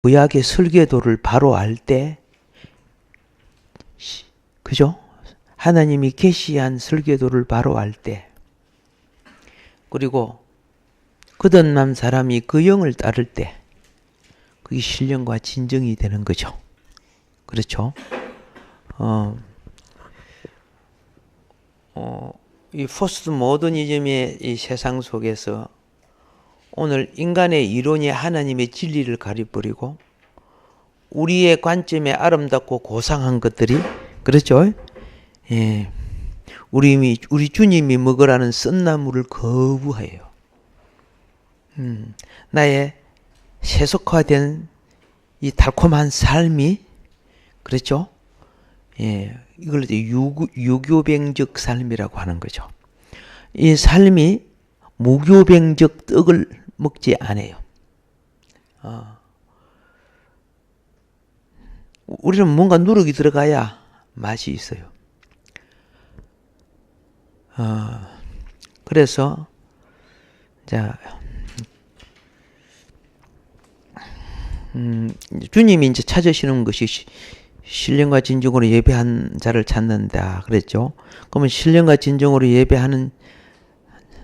구약의 설계도를 바로 알 때, 그죠? 하나님이 계시한 설계도를 바로 알 때, 그리고 거듭난 사람이 그 영을 따를 때, 그게 신령과 진정이 되는 거죠. 그렇죠? 이 포스트 모더니즘의 이 세상 속에서 오늘 인간의 이론이 하나님의 진리를 가려버리고 우리의 관점에 아름답고 고상한 것들이, 그렇죠? 예. 우리 주님이 먹으라는 쓴나물을 거부해요. 나의 세속화된 이 달콤한 삶이, 그렇죠? 예. 이걸 이제 유교병적 삶이라고 하는 거죠. 이 삶이 무교병적 떡을 먹지 않아요. 우리는 뭔가 누룩이 들어가야 맛이 있어요. 그래서 자, 주님이 이제 찾으시는 것이 신령과 진정으로 예배한 자를 찾는다 그랬죠. 그러면 신령과 진정으로 예배하는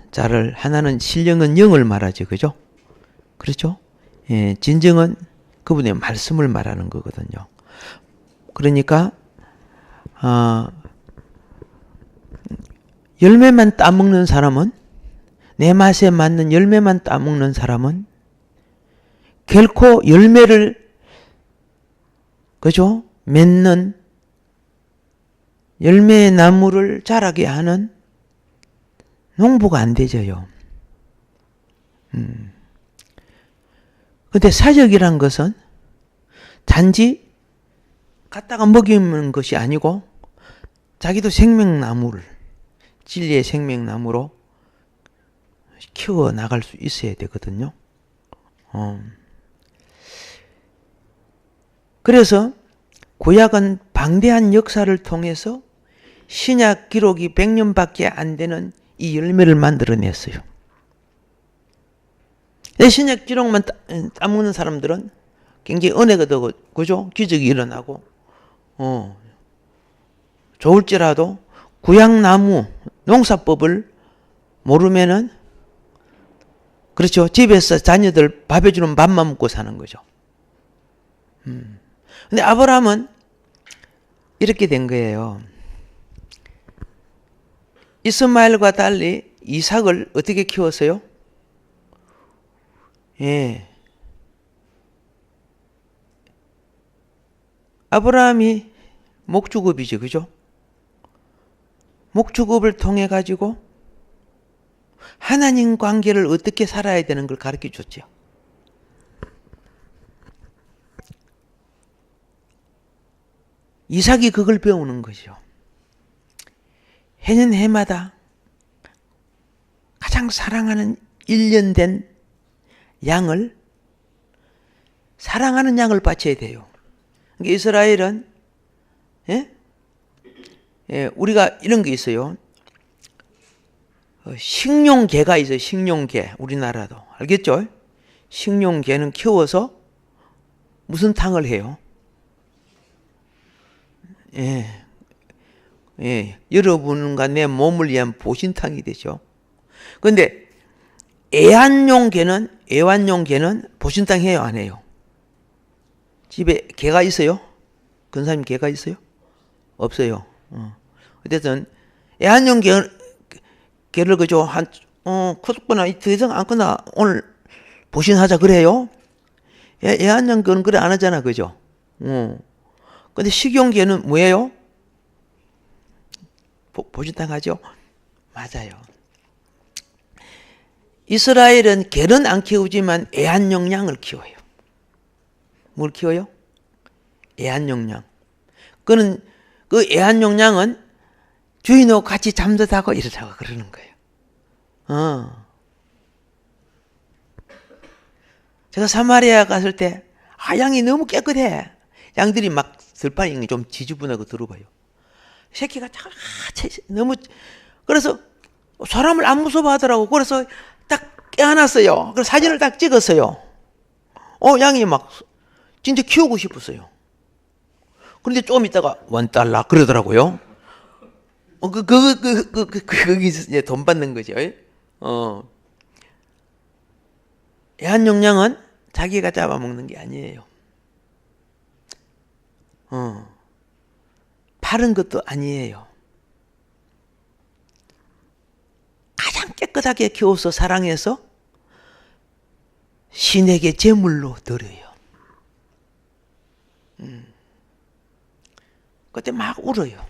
자를, 하나는 신령은 영을 말하죠, 그죠? 그렇죠? 예, 진정은 그분의 말씀을 말하는 거거든요. 그러니까 열매만 따먹는 사람은, 내 맛에 맞는 열매만 따먹는 사람은 결코 열매를, 그죠? 맺는 열매의 나무를 자라게 하는 농부가 안 되져요. 근데 사적이란 것은 단지 갖다가 먹이는 것이 아니고 자기도 생명나무를, 진리의 생명나무로 키워 나갈 수 있어야 되거든요. 그래서 구약은 방대한 역사를 통해서 신약 기록이 100년밖에 안 되는 이 열매를 만들어냈어요. 신약 기록만 따먹는 사람들은 굉장히 은혜가 되고, 그죠? 기적이 일어나고, 좋을지라도 구약나무 농사법을 모르면은, 그렇죠? 집에서 자녀들 밥 해주는 밥만 먹고 사는 거죠. 근데 아브라함은 이렇게 된 거예요. 이스마엘과 달리 이삭을 어떻게 키웠어요? 예. 아브라함이 목축업이죠, 그죠? 목축업을 통해 가지고 하나님 관계를 어떻게 살아야 되는 걸 가르쳐 줬죠. 이삭이 그걸 배우는 거죠. 해는 해마다 가장 사랑하는 1년 된 양을, 사랑하는 양을 바쳐야 돼요. 그러니까 이스라엘은, 우리가 이런 게 있어요. 식용개가 있어요. 식용개. 우리나라도. 알겠죠? 식용개는 키워서 무슨 탕을 해요? 여러분과 내 몸을 위한 보신탕이 되죠. 그런데 애완용 개는 보신탕 해요, 안 해요? 집에 개가 있어요? 근사님 개가 있어요? 없어요. 어쨌든 애완용 개를 그죠? 한 커졌거나 더 이상 안 거나 오늘 보신하자 그래요? 애완용 개는 그래 안 하잖아, 그죠? 근데 식용개는 뭐예요? 보신탕 하죠? 맞아요. 이스라엘은 개는 안 키우지만 애완용 양을 키워요. 뭘 키워요? 애완용 양. 그 애완용 양은 주인하고 같이 잠도 자고 이러자고 그러는 거예요. 제가 사마리아 갔을 때, 양이 너무 깨끗해. 양들이 막 들판이 좀 지저분하고 더러워요. 새끼가 너무, 그래서 사람을 안 무서워 하더라고. 그래서 딱 깨어났어요. 그래서 사진을 딱 찍었어요. 양이 막 진짜 키우고 싶었어요. 그런데 조금 있다가 $1 그러더라고요. 거기서 이제 돈 받는 거죠. 애완용량은 자기가 잡아먹는 게 아니에요. 파는 것도 아니에요. 가장 깨끗하게 키워서 사랑해서 신에게 제물로 드려요. 그때 막 울어요.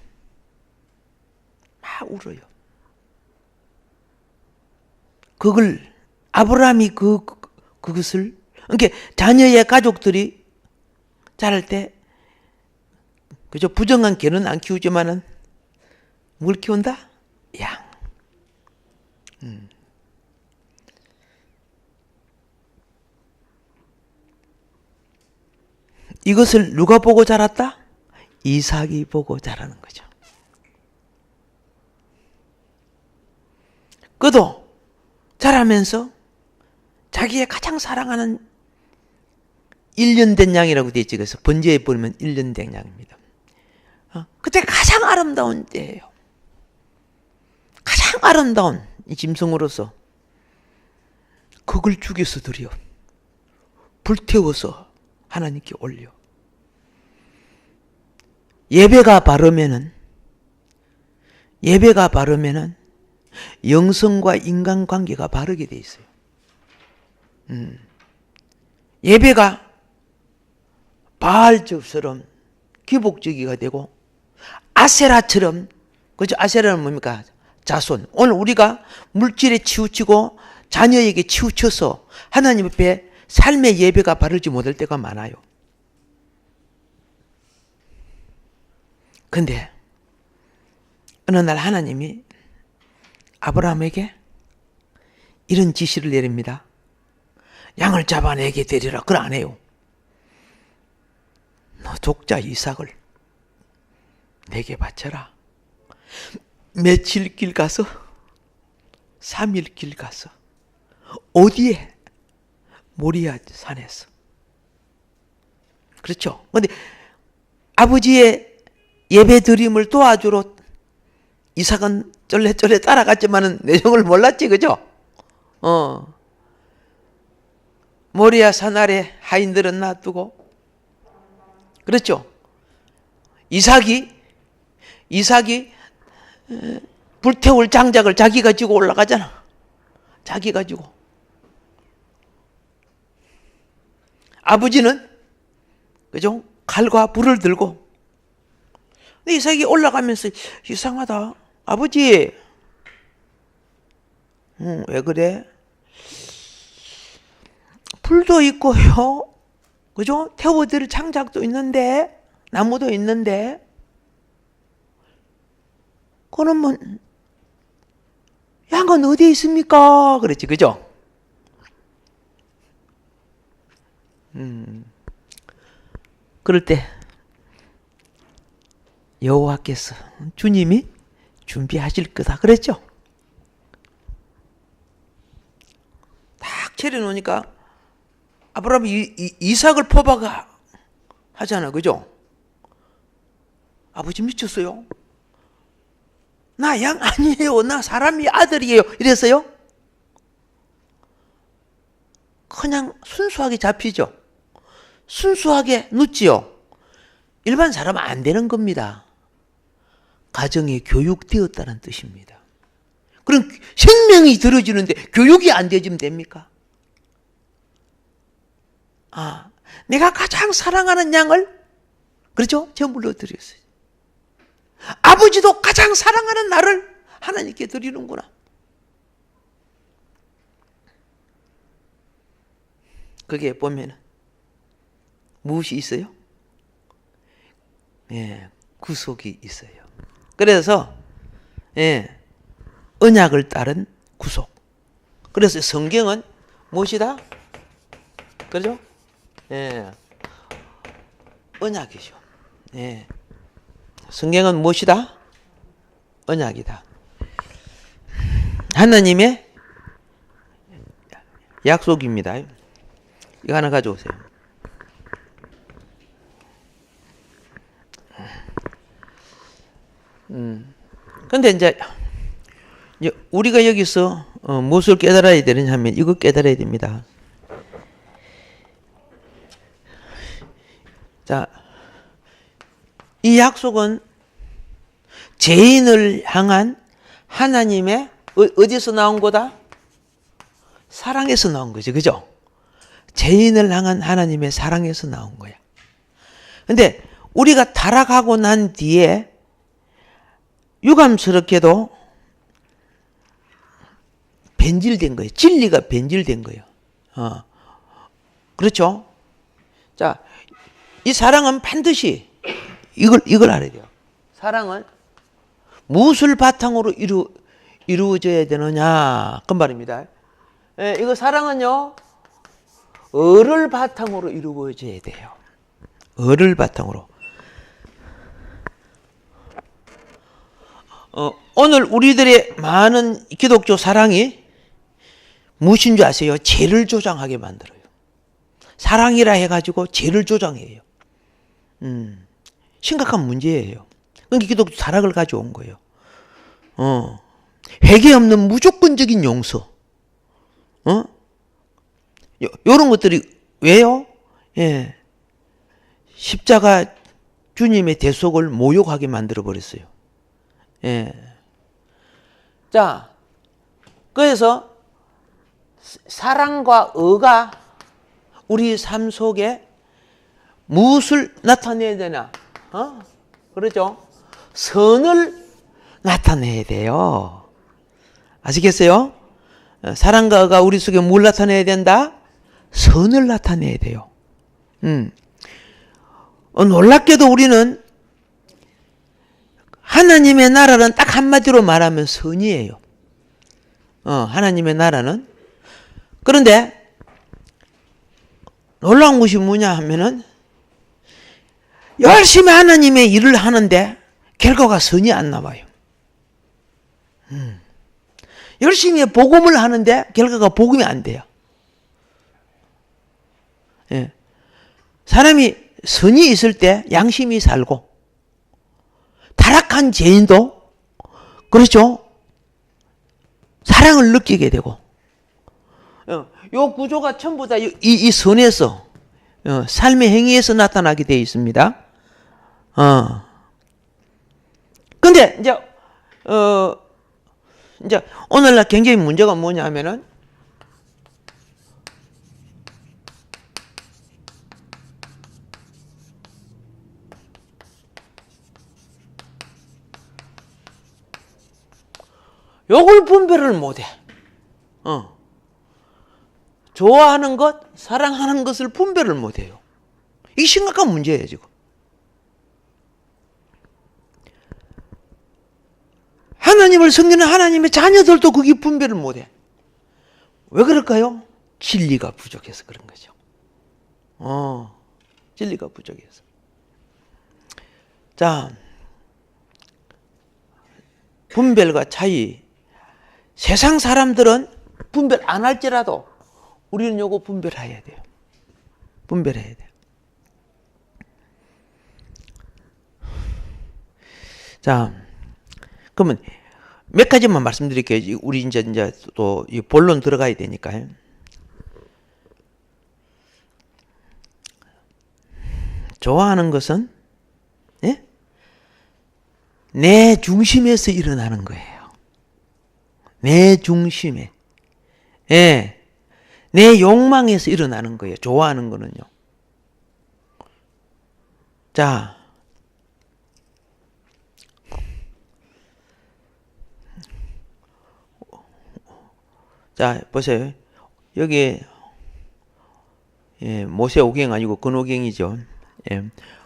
막 울어요. 그걸 아브라함이 그것을 그러니까 자녀의 가족들이 자랄 때 그죠? 부정한 개는 안 키우지만은 뭘 키운다? 양. 이것을 누가 보고 자랐다? 이삭이 보고 자라는 거죠. 그도 자라면서 자기의 가장 사랑하는 1년 된 양이라고 되어 있지. 그래서 번제에 보면 1년 된 양입니다. 그때 가장 아름다운 때예요. 가장 아름다운 이 짐승으로서 그걸 죽여서 드려 불태워서 하나님께 올려. 예배가 바르면은 영성과 인간관계가 바르게 돼 있어요. 예배가 바알처럼 기복적이가 되고 아세라처럼, 그죠? 아세라는 뭡니까? 자손. 오늘 우리가 물질에 치우치고 자녀에게 치우쳐서 하나님 앞에 삶의 예배가 바르지 못할 때가 많아요. 근데 어느 날 하나님이 아브라함에게 이런 지시를 내립니다. 양을 잡아 내게 데리라. 그걸 안 해요. 너 독자 이삭을 내게 바쳐라. 며칠 길 가서 3일 길 가서 어디에? 모리아 산에서. 그렇죠. 근데 아버지의 예배 드림을 도와주러 이삭은 쫄래쫄래 따라갔지만은 내용을 몰랐지, 그죠? 모리아 산 아래 하인들은 놔두고, 그렇죠? 이삭이 불태울 장작을 자기 가지고 올라가잖아. 자기 가지고. 아버지는, 그죠? 칼과 불을 들고. 근데 이삭이 올라가면서 이상하다. 아버지, 왜 그래? 불도 있고요. 그죠? 태워드릴 장작도 있는데, 나무도 있는데, 그러면 양은 어디 있습니까? 그랬지, 그죠? 그럴 때 여호와께서 주님이 준비하실 거다 그랬죠? 딱 차려놓으니까 아브라함이 이삭을 포박아 하잖아, 그죠? 아버지 미쳤어요. 나 양 아니에요. 나 사람이 아들이에요. 이랬어요? 그냥 순수하게 잡히죠. 순수하게 눕지요. 일반 사람은 안 되는 겁니다. 가정에 교육되었다는 뜻입니다. 그럼 생명이 들어지는데 교육이 안 되어지면 됩니까? 내가 가장 사랑하는 양을, 그렇죠? 제물로 드렸어요. 아버지도 가장 사랑하는 나를 하나님께 드리는구나. 거기에 보면 무엇이 있어요? 구속이 있어요. 그래서 언약을 따른 구속. 그래서 성경은 무엇이다? 그렇죠? 언약이죠. 성경은 무엇이다? 언약이다. 하나님의 약속입니다. 이거 하나 가져오세요. 근데 이제 우리가 여기서 무엇을 깨달아야 되느냐면 이거 깨달아야 됩니다. 자, 이 약속은 죄인을 향한 하나님의 어디서 나온 거다? 사랑에서 나온 거죠. 그죠? 죄인을 향한 하나님의 사랑에서 나온 거야. 근데 우리가 타락하고 난 뒤에 유감스럽게도 변질된 거예요. 진리가 변질된 거예요. 그렇죠? 자, 이 사랑은 반드시 이걸 알아야 돼요. 사랑은 무엇을 바탕으로 이루어져야 되느냐 그 말입니다. 예, 이거 사랑은요 을을 바탕으로 이루어져야 돼요. 을을 바탕으로. 오늘 우리들의 많은 기독교 사랑이 무엇인 줄 아세요? 죄를 조장하게 만들어요. 사랑이라 해가지고 죄를 조장해요. 심각한 문제예요. 그러니까 기독교 타락을 가져온 거예요. 회개 없는 무조건적인 용서. 요런 것들이 왜요? 예. 십자가 주님의 대속을 모욕하게 만들어 버렸어요. 예. 자, 그래서 사랑과 의가 우리 삶 속에 무엇을 나타내야 되나? 그렇죠? 선을 나타내야 돼요. 아시겠어요? 사랑과 의가 우리 속에 뭘 나타내야 된다? 선을 나타내야 돼요. 놀랍게도 우리는 하나님의 나라는 딱 한마디로 말하면 선이에요. 하나님의 나라는. 그런데 놀라운 것이 뭐냐 하면은 열심히 하나님의 일을 하는데 결과가 선이 안 나와요. 열심히 복음을 하는데 결과가 복음이 안 돼요. 예. 사람이 선이 있을 때 양심이 살고 타락한 죄인도 그렇죠? 사랑을 느끼게 되고 요 구조가 전부 다 이 선에서 삶의 행위에서 나타나게 되어 있습니다. 근데 이제 오늘날 굉장히 문제가 뭐냐 하면은 요걸 분별을 못해. 좋아하는 것, 사랑하는 것을 분별을 못해요. 이게 심각한 문제예요, 지금. 하나님을 섬기는 하나님의 자녀들도 그게 분별을 못해. 왜 그럴까요? 진리가 부족해서 그런 거죠. 진리가 부족해서. 자, 분별과 차이. 세상 사람들은 분별 안 할지라도 우리는 요거 분별해야 돼요. 분별해야 돼요. 자, 그러면 몇 가지만 말씀드릴게요. 우리 이제 또 본론 들어가야 되니까요. 좋아하는 것은 예? 내 중심에서 일어나는 거예요. 내 중심에. 예. 내 욕망에서 일어나는 거예요. 좋아하는 거는요. 자, 보세요. 여기 모세 오경 아니고 근오경이죠. 예.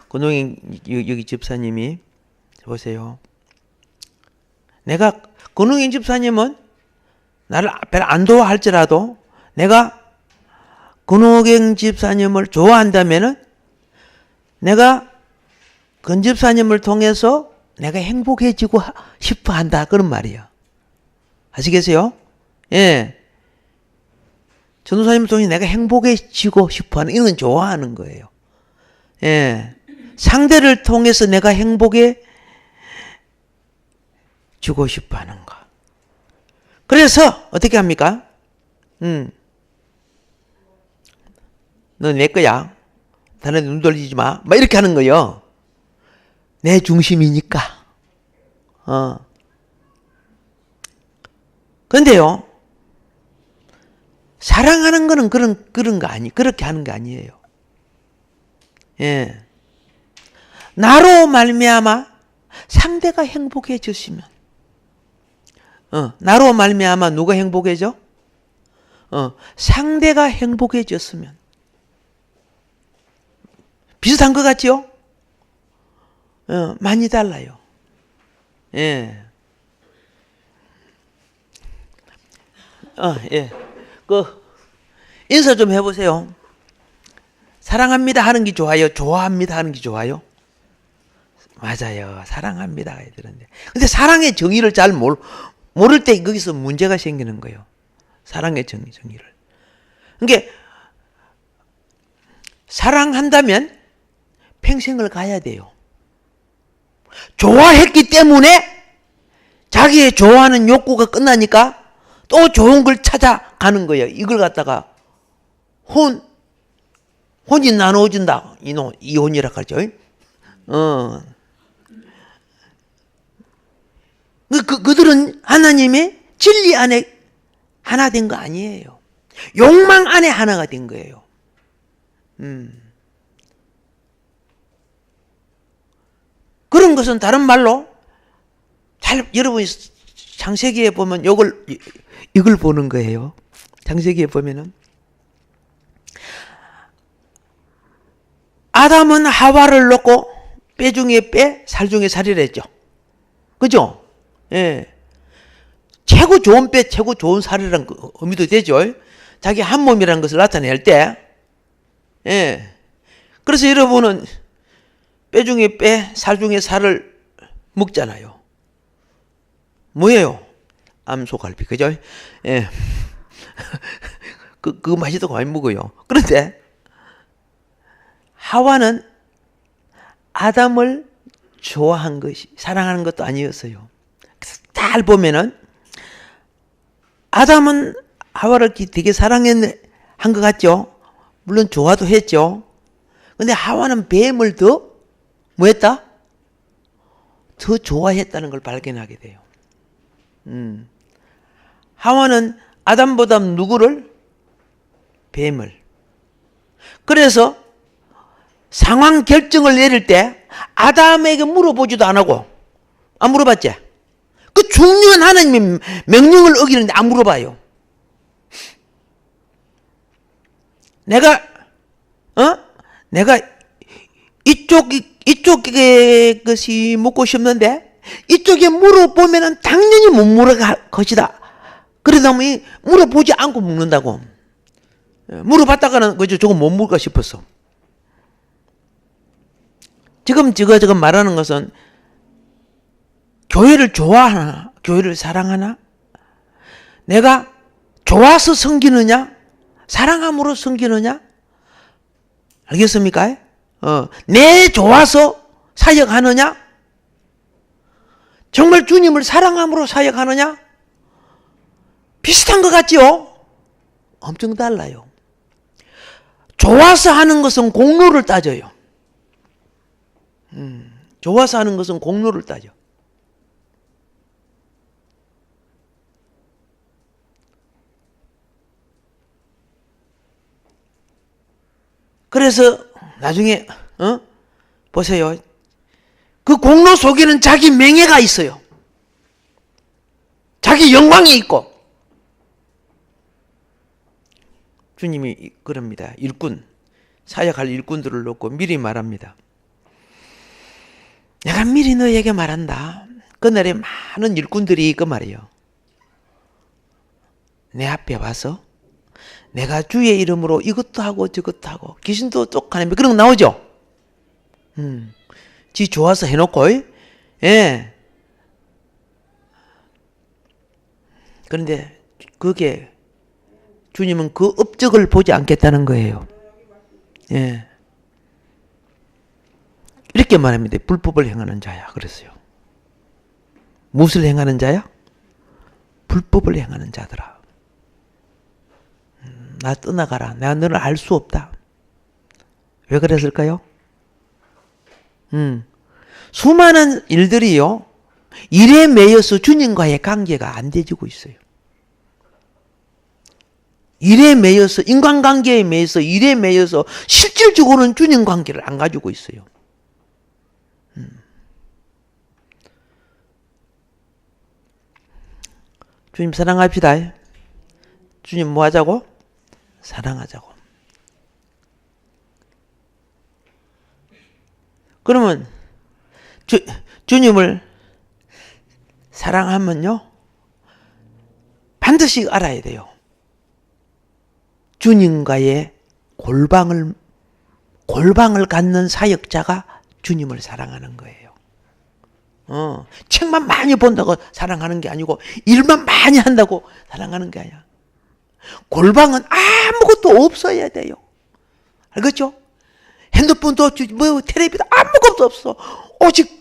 근오경 여기 집사님이 보세요. 내가 근오경 집사님은 나를 별로 안 좋아할지라도 내가 근오경 집사님을 좋아한다면은 내가 근 집사님을 통해서 내가 행복해지고 싶어 한다. 그런 말이에요. 아시겠어요? 예. 전도사님을 통해 내가 행복해지고 싶어 하는, 이건 좋아하는 거예요. 예. 상대를 통해서 내가 행복해지고 주고 싶어 하는가. 그래서 어떻게 합니까? 너 내 거야. 다른 데 눈 돌리지 마. 막 이렇게 하는 거요. 내 중심이니까. 근데요, 사랑하는 거는 그런 거 그렇게 하는 거 아니에요. 예. 나로 말미암아 상대가 행복해졌으면, 나로 말미암아 누가 행복해져? 상대가 행복해졌으면. 비슷한 것 같죠? 많이 달라요. 예. 예. 인사 좀 해보세요. 사랑합니다 하는 게 좋아요? 좋아합니다 하는 게 좋아요? 맞아요. 사랑합니다 해야 되는데. 근데 사랑의 정의를 잘 모를 때 거기서 문제가 생기는 거예요. 사랑의 정의를. 그러니까 사랑한다면 평생을 가야 돼요. 좋아했기 때문에 자기의 좋아하는 욕구가 끝나니까 또 좋은 걸 찾아가는 거예요. 이걸 갖다가 혼이 나누어진다. 이혼이라 하죠. 그들은 하나님의 진리 안에 하나 된 거 아니에요. 욕망 안에 하나가 된 거예요. 그런 것은 다른 말로 여러분이 창세기에 보면 이걸 보는 거예요. 창세기에 보면은 아담은 하와를 놓고 뼈 중에 뼈, 살 중에 살이라 했죠. 그죠? 예. 최고 좋은 뼈, 최고 좋은 살이라는 의미도 되죠. 자기 한 몸이라는 것을 나타낼 때. 예. 그래서 여러분은 뼈 중에 뼈, 살 중에 살을 먹잖아요. 뭐예요? 암소갈비, 그죠? 예. 그 맛이 더 많이 먹어요. 그런데 하와는 아담을 좋아한 것이, 사랑하는 것도 아니었어요. 잘 보면은 아담은 하와를 되게 사랑한 것 같죠? 물론 좋아도 했죠. 근데 하와는 뱀을 더 뭐 했다? 더 좋아했다는 걸 발견하게 돼요. 하와는 아담보다 누구를? 뱀을. 그래서 상황 결정을 내릴 때 아담에게 물어보지도 안 하고, 안 물어봤지? 그 중요한 하나님의 명령을 어기는데 안 물어봐요. 내가 이쪽의 것이 먹고 싶는데 이쪽에 물어보면은 당연히 못 물어갈 것이다. 그러다 보니 물어보지 않고 먹는다고. 물어봤다가는 그죠, 저거 못 먹을까 싶었어. 지금 말하는 것은 교회를 좋아하나, 교회를 사랑하나, 내가 좋아서 섬기느냐, 사랑함으로 섬기느냐, 알겠습니까? 내 좋아서 사역하느냐, 정말 주님을 사랑함으로 사역하느냐, 비슷한 것 같지요? 엄청 달라요. 좋아서 하는 것은 공로를 따져요. 좋아서 하는 것은 공로를 따져. 그래서 나중에 보세요. 그 공로 속에는 자기 명예가 있어요. 자기 영광이 있고. 주님이 그럽니다. 사역할 일꾼들을 놓고 미리 말합니다. 내가 미리 너에게 말한다. 그날에 많은 일꾼들이 그 말이에요. 내 앞에 와서 내가 주의 이름으로 이것도 하고 저것도 하고 귀신도 쫓아내며 그런 거 나오죠. 지 좋아서 해놓고, 예. 그런데 그게 주님은 그 업적을 보지 않겠다는 거예요. 예. 이렇게 말합니다. 불법을 행하는 자야. 그랬어요. 무엇을 행하는 자야? 불법을 행하는 자더라. 나 떠나가라. 내가 너를 알 수 없다. 왜 그랬을까요? 수많은 일들이요, 일에 매여서 주님과의 관계가 안 되지고 있어요. 일에 매여서, 인간관계에 매여서, 일에 매여서 실질적으로는 주님 관계를 안 가지고 있어요. 주님 사랑합시다. 주님 뭐 하자고? 사랑하자고. 그러면 주님을 사랑하면요, 반드시 알아야 돼요. 주님과의 골방을 갖는 사역자가 주님을 사랑하는 거예요. 책만 많이 본다고 사랑하는 게 아니고 일만 많이 한다고 사랑하는 게 아니야. 골방은 아무것도 없어야 돼요. 알겠죠? 핸드폰도 뭐 텔레비도 아무것도 없어. 오직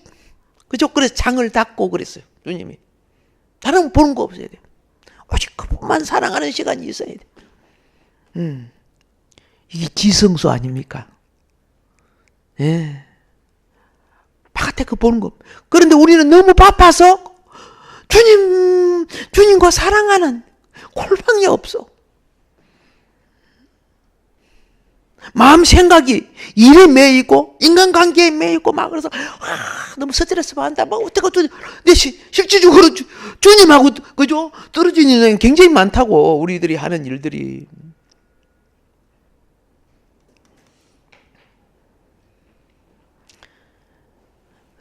그죠? 그래서 창을 닫고 그랬어요. 주님이. 다른 보는 거 없어야 돼요. 오직 그분만 사랑하는 시간이 있어야 돼. 이게 지성소 아닙니까? 예. 바깥에 그 보는 거. 그런데 우리는 너무 바빠서 주님과 사랑하는 골방이 없어. 마음 생각이 일에 매이고 인간관계에 매이고 막 그래서 너무 스트레스 받는다. 막 어떡하고 내 실질적으로 주님하고 그죠? 떨어지는 일이 굉장히 많다고, 우리들이 하는 일들이.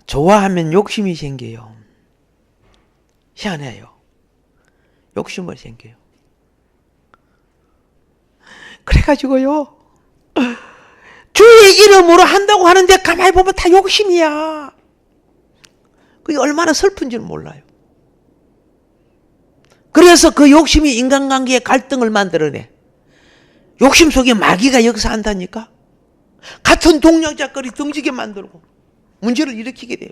좋아하면 욕심이 생겨요. 희한해요. 욕심을 생겨요. 그래가지고요, 주의 이름으로 한다고 하는데 가만히 보면 다 욕심이야. 그게 얼마나 슬픈지는 몰라요. 그래서 그 욕심이 인간관계에 갈등을 만들어내. 욕심 속에 마귀가 역사한다니까. 같은 동력자끼리 등지게 만들고 문제를 일으키게 돼요.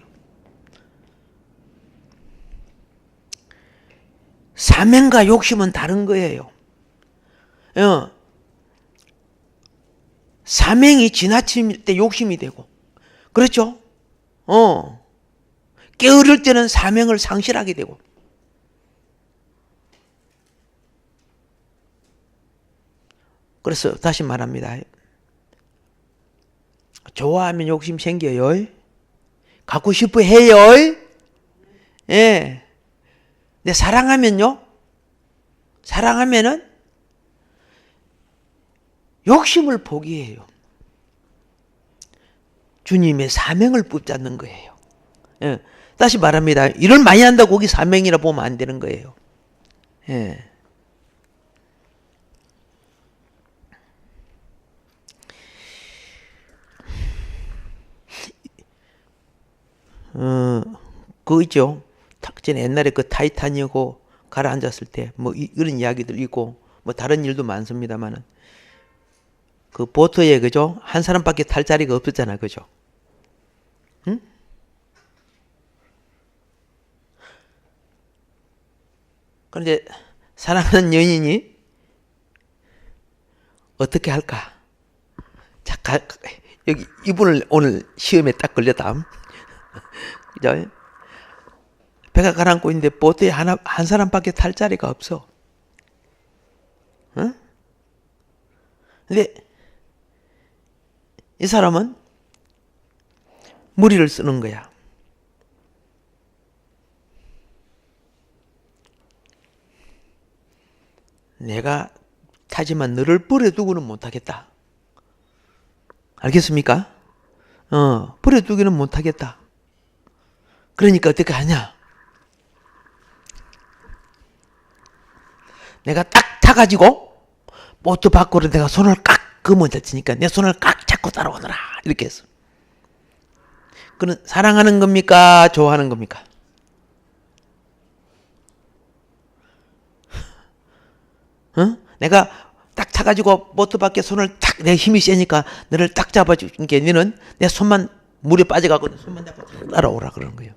사명과 욕심은 다른 거예요. 사명이 지나칠 때 욕심이 되고, 그렇죠? 게으를 때는 사명을 상실하게 되고. 그래서 다시 말합니다. 좋아하면 욕심 생겨요. 갖고 싶어 해요. 예. 근데 사랑하면요, 사랑하면은 욕심을 포기해요. 주님의 사명을 붙잡는 거예요. 예. 다시 말합니다. 일을 많이 한다고 거기 사명이라 보면 안 되는 거예요. 예. 그거 있죠. 전에 옛날에 그 타이타닉하고 가라앉았을 때 뭐 이런 이야기들 있고 뭐 다른 일도 많습니다만은, 그 보트에 그죠? 한 사람밖에 탈 자리가 없었잖아, 그죠? 응? 그런데 사랑하는 연인이 어떻게 할까? 자, 여기 이분을 오늘 시험에 딱 걸렸다. 그죠? 배가 가라앉고 있는데 보트에 한 사람밖에 탈 자리가 없어. 응? 근데 이 사람은 무리를 쓰는 거야. 내가 타지만 너를 버려두고는 못하겠다. 알겠습니까? 버려두기는 못하겠다. 그러니까 어떻게 하냐? 내가 딱 타가지고 보트 밖으로 내가 손을 깍 그어져 치니까 내 손을 깍 잡고 따라오너라. 이렇게 했어. 그는 사랑하는 겁니까? 좋아하는 겁니까? 내가 딱 타가지고 보트 밖에 손을 탁, 내 힘이 세니까 너를 딱 잡아주니까 너는 내 손만 물에 빠져가고 내 손만 잡고 따라오라 그러는 거예요.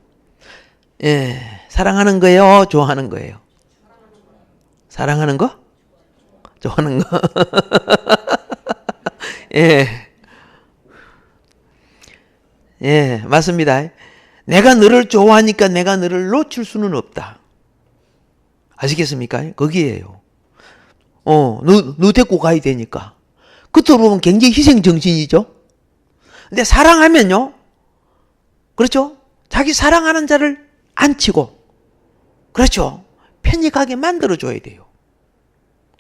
예, 사랑하는 거예요? 좋아하는 거예요? 사랑하는 거? 좋아하는 거? 예. 예, 맞습니다. 내가 너를 좋아하니까 내가 너를 놓칠 수는 없다. 아시겠습니까? 거기에요. 너 데리고 가야 되니까. 그것도 보면 굉장히 희생정신이죠. 근데 사랑하면요. 그렇죠? 자기 사랑하는 자를 안치고, 그렇죠? 편히 가게 만들어줘야 돼요.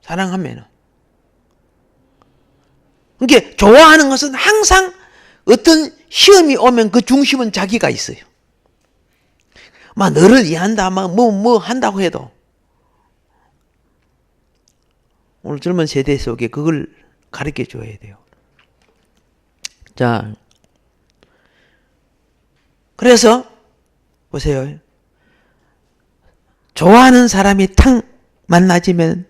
사랑하면은. 그러니까 좋아하는 것은 항상 어떤 시험이 오면 그 중심은 자기가 있어요. 막 너를 이해한다, 막 뭐 한다고 해도. 오늘 젊은 세대 속에 그걸 가르쳐 줘야 돼요. 자, 그래서 보세요. 좋아하는 사람이 탁 만나지면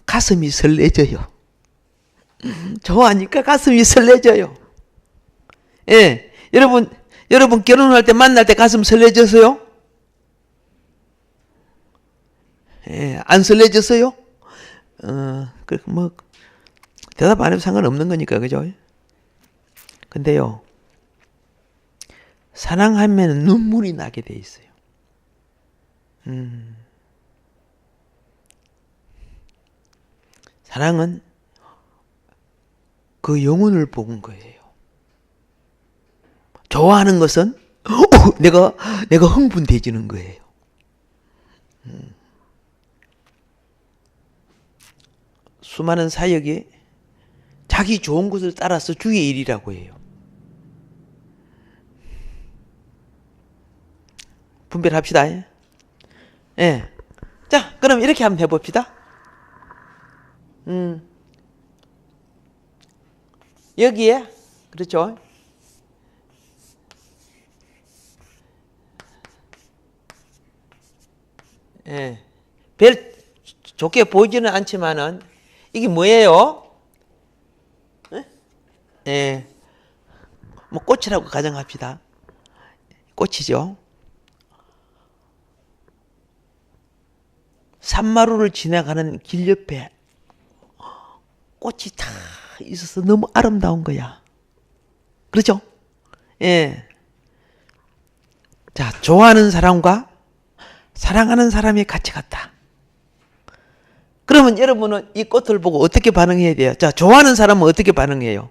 가슴이 설레져요. 좋아하니까 가슴이 설레져요. 예, 여러분 결혼할 때 만날 때 가슴 설레졌어요? 예, 안 설레졌어요? 뭐 대답 안 해도 상관없는 거니까, 그죠? 근데요, 사랑하면 눈물이 나게 돼 있어요. 사랑은 그 영혼을 보는 거예요. 좋아하는 것은 내가 흥분돼지는 거예요. 수많은 사역이 자기 좋은 것을 따라서 주의 일이라고 해요. 분별합시다. 예. 자, 그럼 이렇게 한번 해봅시다. 여기에, 그렇죠? 예. 별 좋게 보이지는 않지만은, 이게 뭐예요? 예. 뭐 꽃이라고 가정합시다. 꽃이죠. 산마루를 지나가는 길 옆에 꽃이 다 있어서 너무 아름다운 거야. 그렇죠? 예. 자, 좋아하는 사람과 사랑하는 사람이 같이 갔다. 그러면 여러분은 이 꽃을 보고 어떻게 반응해야 돼요? 자, 좋아하는 사람은 어떻게 반응해요?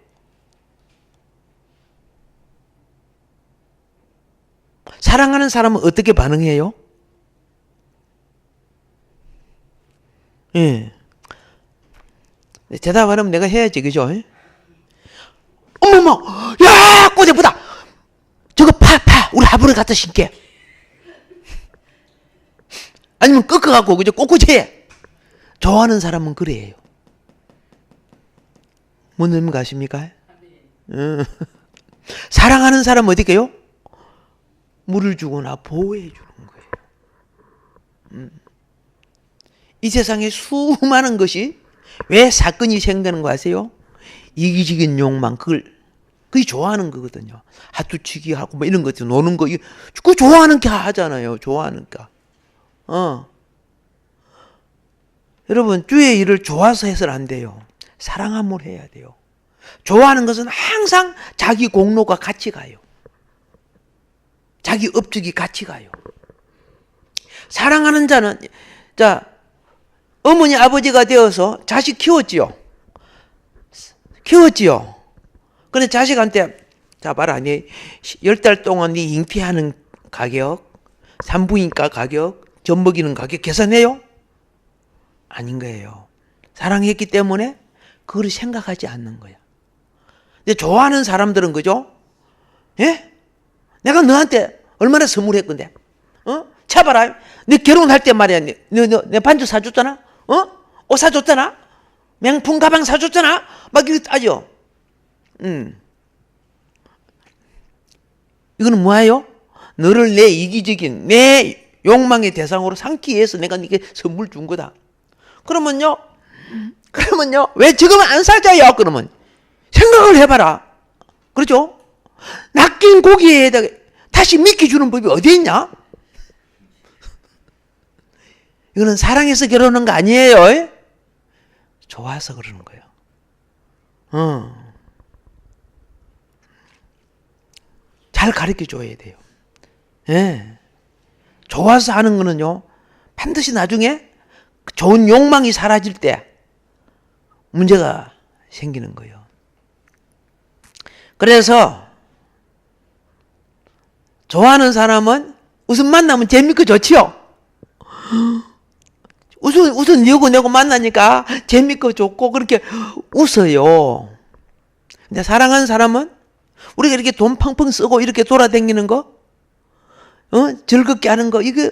사랑하는 사람은 어떻게 반응해요? 예. 대답 안 하면 내가 해야지, 그죠? 어머머! 야! 꽃 예쁘다! 저거 파! 우리 화분에 갖다 심게. 아니면 꺾어갖고, 그죠? 꼿꼿이 해! 좋아하는 사람은 그래요. 뭔 의미가 아십니까? 사랑하는 사람은 어떻게 해요? 물을 주거나 보호해 주는 거예요. 이 세상에 수많은 것이 왜 사건이 생기는 거 아세요? 이기적인 욕망, 그게 좋아하는 거거든요. 하투치기 하고 뭐 이런 것들 노는 거, 그거 좋아하는 게 하잖아요. 좋아하니까. 여러분, 주의 일을 좋아서 해서는 안 돼요. 사랑함으로 해야 돼요. 좋아하는 것은 항상 자기 공로가 같이 가요. 자기 업적이 같이 가요. 사랑하는 자는, 자, 어머니 아버지가 되어서 자식 키웠지요. 근데 자식한테, 자 봐라, 네 10달 동안 네 잉태하는 가격, 산부인과 가격, 젖 먹이는 가격 계산해요? 아닌 거예요. 사랑했기 때문에 그걸 생각하지 않는 거야. 근데 좋아하는 사람들은, 그죠? 예? 내가 너한테 얼마나 선물했건데, 차 봐라. 너 결혼할 때 말이야. 내 반지 사줬잖아? 옷 사줬잖아? 명품 가방 사줬잖아? 막 이거 따져. 이거는 뭐예요? 너를 내 이기적인, 내 욕망의 대상으로 삼기 위해서 내가 네게 선물 준 거다. 그러면요, 왜 지금은 안 사자요? 그러면 생각을 해봐라. 그렇죠? 낚인 고기에다가 다시 믿게 주는 법이 어디 있냐? 이거는 사랑해서 결혼한 거 아니에요. 좋아서 그러는 거예요. 잘 가르쳐 줘야 돼요. 예. 좋아서 하는 거는요, 반드시 나중에 좋은 욕망이 사라질 때 문제가 생기는 거예요. 그래서 좋아하는 사람은 우선 만나면 재밌고 좋지요. 우선 여고 내고 만나니까 재밌고 좋고 그렇게 웃어요. 근데 사랑하는 사람은 우리가 이렇게 돈 펑펑 쓰고 이렇게 돌아다니는 거, 즐겁게 하는 거, 이거,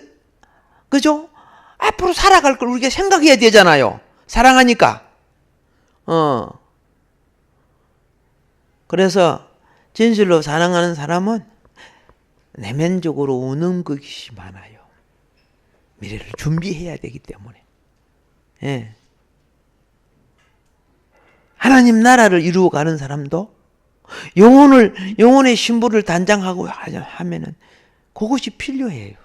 그죠? 앞으로 살아갈 걸 우리가 생각해야 되잖아요. 사랑하니까. 그래서 진실로 사랑하는 사람은 내면적으로 우는 것이 많아요. 미래를 준비해야 되기 때문에. 예. 하나님 나라를 이루어가는 사람도 영혼의 신부를 단장하고 하면은 그것이 필요해요.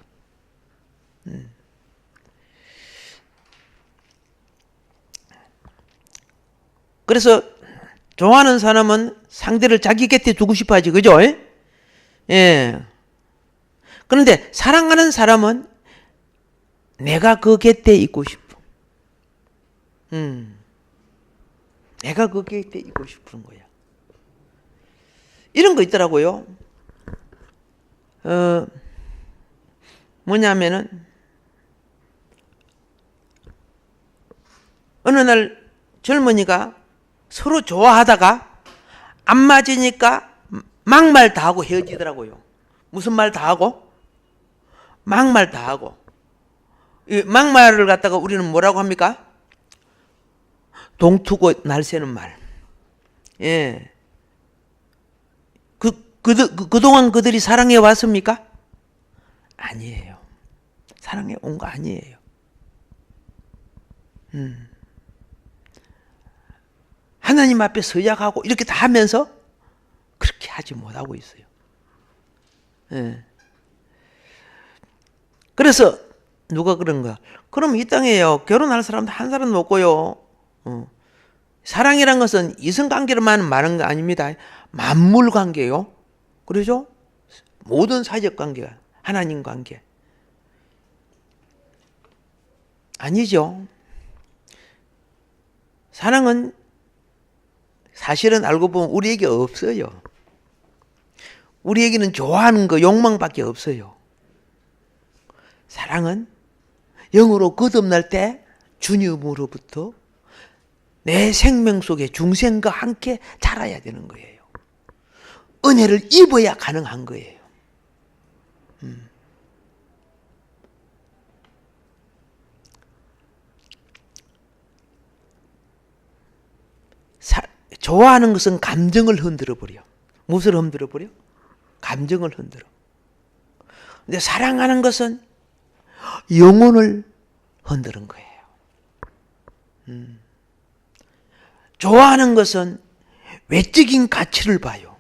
그래서 좋아하는 사람은 상대를 자기 곁에 두고 싶어 하지, 그죠? 예. 그런데 사랑하는 사람은 내가 그 곁에 있고 싶어. 내가 그 곁에 있고 싶은 거야. 이런 거 있더라고요. 뭐냐면은, 어느 날 젊은이가 서로 좋아하다가 안 맞으니까 막말 다 하고 헤어지더라고요. 무슨 말 다 하고? 막말 다 하고. 이 막말을 갖다가 우리는 뭐라고 합니까? 동투고 날새는 말. 예. 그동안 그들이 사랑해 왔습니까? 아니에요. 사랑해 온 거 아니에요. 하나님 앞에 서약하고 이렇게 다 하면서 그렇게 하지 못하고 있어요. 예. 그래서 누가 그런가? 그럼 이 땅에요, 결혼할 사람도 한 사람도 없고요. 사랑이란 것은 이성관계로만 말하는 거 아닙니다. 만물관계요. 그러죠? 모든 사적 관계가 하나님 관계. 아니죠. 사랑은 사실은 알고 보면 우리에게 없어요. 우리에게는 좋아하는 거, 욕망밖에 없어요. 사랑은 영으로 거듭날 때 주님으로부터 내 생명 속에 중생과 함께 자라야 되는 거예요. 은혜를 입어야 가능한 거예요. 좋아하는 것은 감정을 흔들어버려. 무엇을 흔들어버려? 감정을 흔들어. 근데 사랑하는 것은 영혼을 흔드는 거예요. 좋아하는 것은 외적인 가치를 봐요.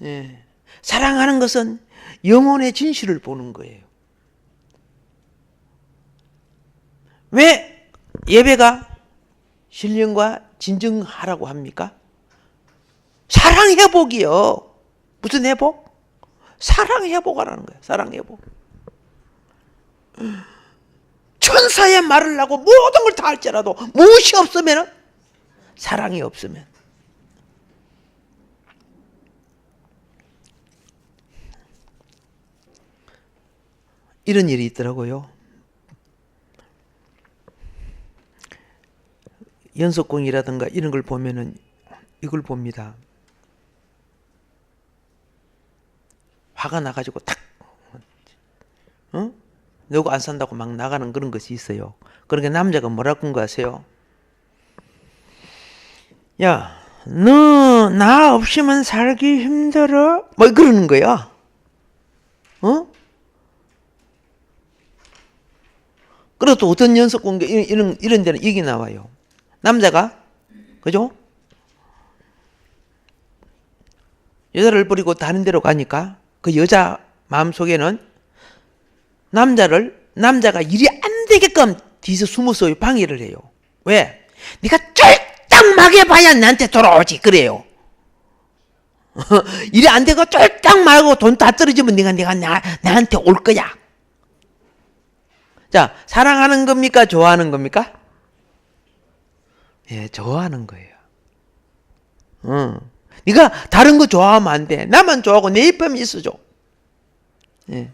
예. 사랑하는 것은 영혼의 진실을 보는 거예요. 왜 예배가 신령과 진정하라고 합니까? 사랑 회복이요. 무슨 회복? 사랑 회복하라는 거예요. 사랑 회복. 천사의 말을 하고 모든 걸 다 할지라도 무엇이 없으면, 사랑이 없으면, 이런 일이 있더라고요. 연속공이라든가 이런 걸 보면은 이걸 봅니다. 화가 나가지고 탁, 누구 안 산다고 막 나가는 그런 것이 있어요. 그러니까 남자가 뭐라고 한 거 아세요? 야, 너 나 없이면 살기 힘들어? 뭐 그러는 거야. 그리고 또 어떤 연속공개 이런 데는 이게 나와요. 남자가, 그죠? 여자를 버리고 다른 데로 가니까 그 여자 마음속에는 남자가 일이 안 되게끔 뒤에서 숨어서 방해를 해요. 왜? 네가 쫄딱 막해봐야 나한테 돌아오지 그래요. 일이 안 되고 쫄딱 말고 돈 다 떨어지면 나한테 올 거야. 자, 사랑하는 겁니까? 좋아하는 겁니까? 예, 좋아하는 거예요. 네가 다른 거 좋아하면 안 돼. 나만 좋아하고 내 입에만 있어줘. 예.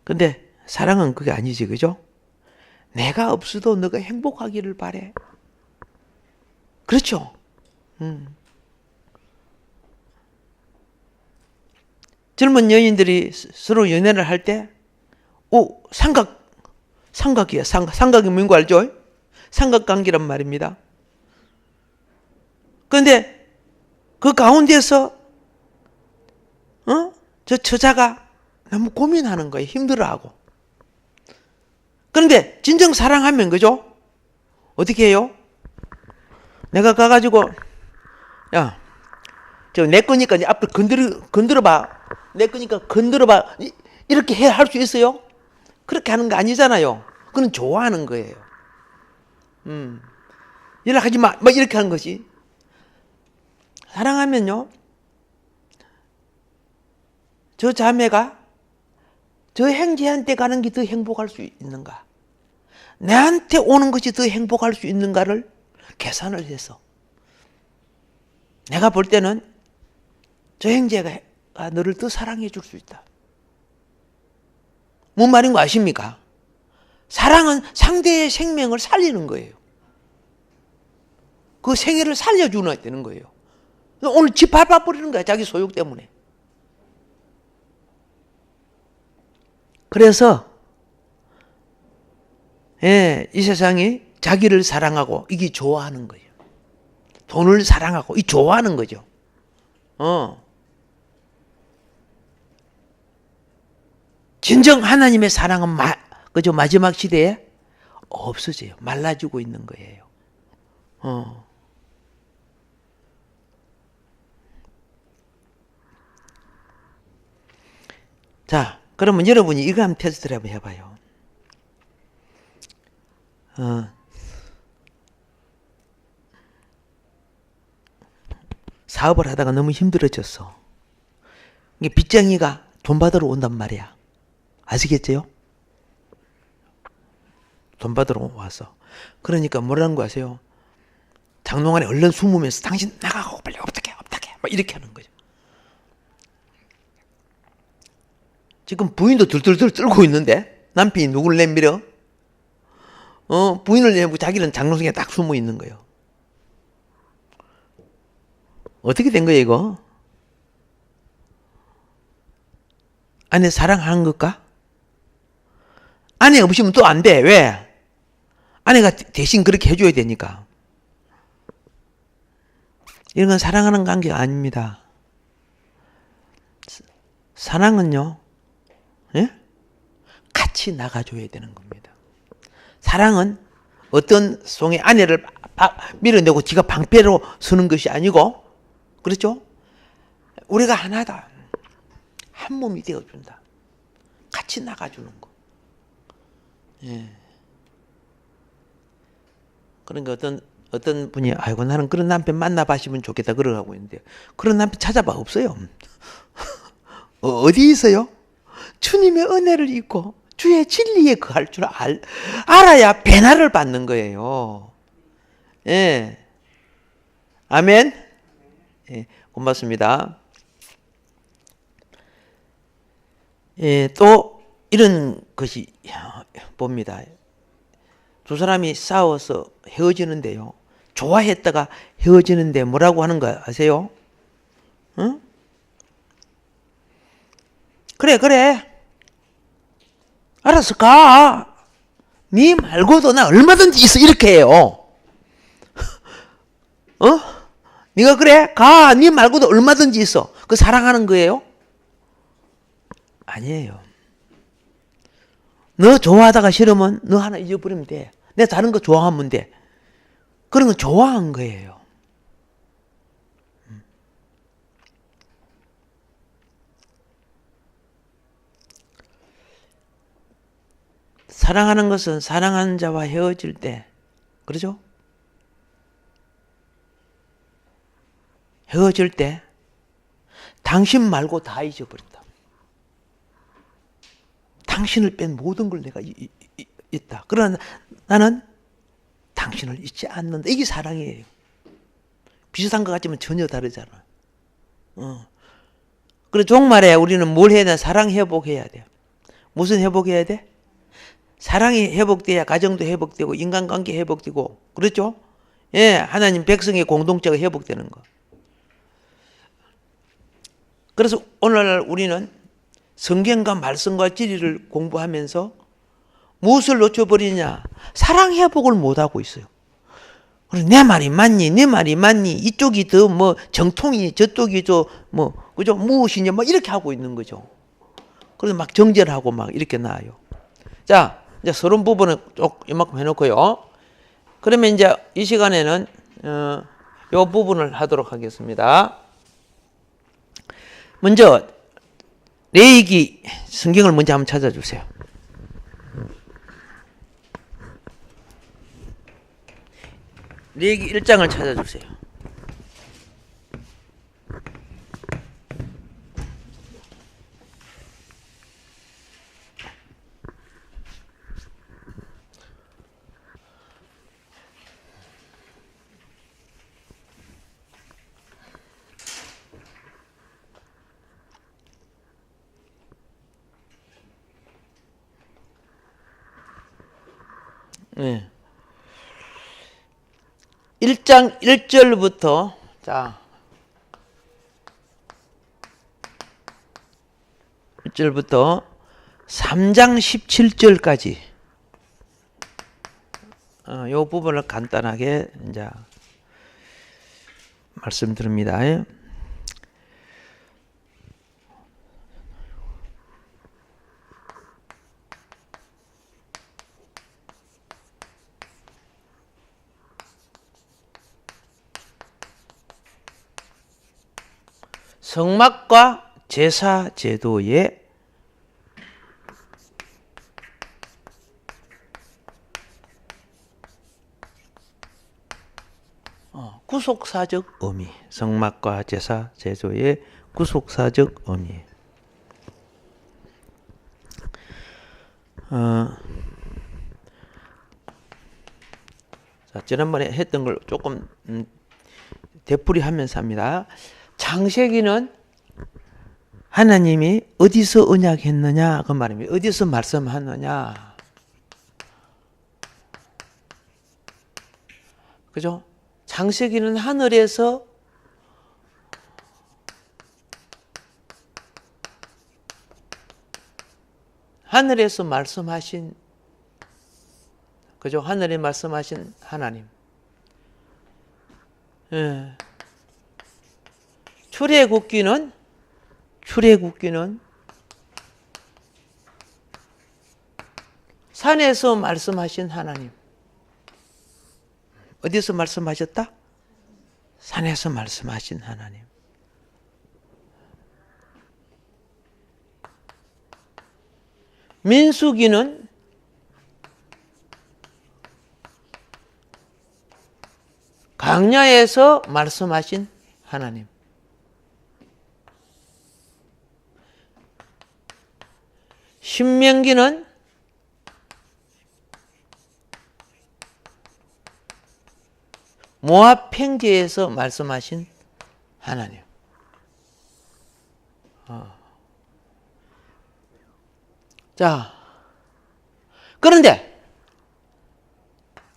근데 사랑은 그게 아니지, 그죠? 내가 없어도 너가 행복하기를 바래. 그렇죠? 젊은 여인들이 서로 연애를 할 때, 삼각이야. 삼각이 뭔 거 알죠? 삼각관계란 말입니다. 그런데 그 가운데서 저 처자가 너무 고민하는 거예요. 힘들어하고. 그런데 진정 사랑하면 그죠? 어떻게 해요? 내가 가가지고 야, 저 내 거니까 이제 앞을 건드려봐. 내 거니까 건드려봐. 이렇게 할 수 있어요? 그렇게 하는 거 아니잖아요. 그건 좋아하는 거예요. 연락하지 마. 막 이렇게 하는 거지. 사랑하면요. 저 자매가 저 형제한테 가는 게 더 행복할 수 있는가? 내한테 오는 것이 더 행복할 수 있는가를 계산을 해서 내가 볼 때는 저 형제가 너를 더 사랑해 줄 수 있다. 뭔 말인 거 아십니까? 사랑은 상대의 생명을 살리는 거예요. 그 생애를 살려주는 되는 거예요. 오늘 집 밟아버리는 거야. 자기 소욕 때문에. 그래서 이 세상이 자기를 사랑하고 이게 좋아하는 거예요. 돈을 사랑하고 이 좋아하는 거죠. 진정 하나님의 사랑은 그죠? 마지막 시대에 없어져요. 말라지고 있는 거예요. 자, 그러면 여러분이 이거 한번 테스트를 한번 해봐요. 사업을 하다가 너무 힘들어졌어. 이게 빚쟁이가 돈 받으러 온단 말이야. 아시겠죠? 돈 받으러 와서. 그러니까 뭐라는 거 아세요? 장롱 안에 얼른 숨으면서 당신 나가고 빨리 업다게 막 이렇게 하는 거죠. 지금 부인도 들들들 떨고 있는데 남편이 누굴 내밀어? 부인을 내고 자기는 장롱 속에 딱 숨어 있는 거예요. 어떻게 된 거예요 이거? 아내 사랑하는 걸까? 아내 없으면 또 안 돼. 왜? 아내가 대신 그렇게 해줘야 되니까. 이런 건 사랑하는 관계가 아닙니다. 사랑은요, 같이 나가줘야 되는 겁니다. 사랑은 어떤 송의 아내를 밀어내고 지가 방패로 서는 것이 아니고, 그렇죠? 우리가 하나다. 한 몸이 되어준다. 같이 나가주는 거. 그러니까 어떤 분이 아이고 나는 그런 남편 만나봐시면 좋겠다 그러고 있는데 그런 남편 찾아봐 없어요. 어디 있어요? 주님의 은혜를 입고 주의 진리에 거할 줄 알아야 배나를 받는 거예요. 아멘. 고맙습니다. 또 이런 것이 봅니다. 두 사람이 싸워서 헤어지는데요. 좋아했다가 헤어지는데 뭐라고 하는 거 아세요? 응? 그래. 알았어 가. 네 말고도 나 얼마든지 있어 이렇게 해요. 네가 그래 가. 네 말고도 얼마든지 있어. 그 사랑하는 거예요? 아니에요. 너 좋아하다가 싫으면 너 하나 잊어버리면 돼. 내가 다른 거 좋아하면 돼. 그런 건 좋아한 거예요. 사랑하는 것은 사랑하는 자와 헤어질 때, 그러죠? 헤어질 때 당신 말고 다 잊어버렸다. 당신을 뺀 모든 걸 내가 있다. 그러나 나는 당신을 잊지 않는다. 이게 사랑이에요. 비슷한 것 같지만 전혀 다르잖아. 그래 종말에 우리는 뭘 해야 돼? 사랑 회복해야 돼요. 무슨 회복해야 돼? 사랑이 회복돼야 가정도 회복되고 인간관계 회복되고 그렇죠? 예, 하나님 백성의 공동체가 회복되는 거. 그래서 오늘날 우리는 성경과 말씀과 진리를 공부하면서 무엇을 놓쳐버리냐? 사랑 회복을 못하고 있어요. 내 말이 맞니? 내 말이 맞니? 이쪽이 더 뭐 정통이 저쪽이 뭐 그죠? 무엇이냐? 뭐 이렇게 하고 있는 거죠. 그래서 막 정죄하고 막 이렇게 나와요. 자, 이제 서론 부분은 쭉 이만큼 해놓고요. 그러면 이제 이 시간에는 요 부분을 하도록 하겠습니다. 먼저 레위기 성경을 먼저 한번 찾아주세요. 레위기 1장을 찾아주세요. 네. 1장 1절부터 자 1절부터 3장 17절까지 이 부분을 간단하게 이제 말씀드립니다. 성막과 제사 제도의 구속사적 의미, 성막과 제사 제도의 구속사적 의미. 자, 지난번에 했던 걸 조금 되풀이하면서 합니다. 창세기는 하나님이 어디서 언약했느냐 그 말입니다. 어디서 말씀하느냐, 그죠? 창세기는 하늘에서 말씀하신, 그죠? 하늘에 말씀하신 하나님. 예. 출애굽기는 산에서 말씀하신 하나님. 어디서 말씀하셨다? 산에서 말씀하신 하나님. 민수기는 광야에서 말씀하신 하나님. 신명기는 모압 평지에서 말씀하신 하나님. 자, 그런데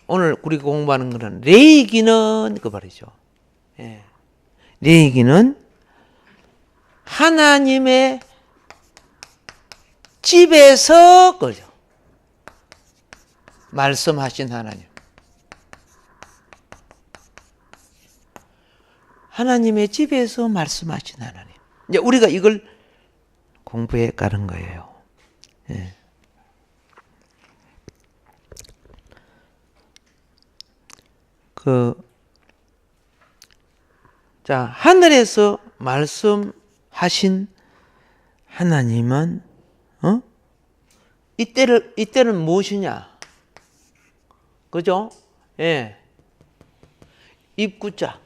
오늘 우리가 공부하는 것은 레위기는 그 말이죠. 예. 레위기는 하나님의 집에서 그죠. 말씀하신 하나님. 하나님의 집에서 말씀하신 하나님. 이제 우리가 이걸 공부해 가는 거예요. 예. 자, 하늘에서 말씀하신 하나님은, 이때는 무엇이냐? 그죠? 예. 입구자.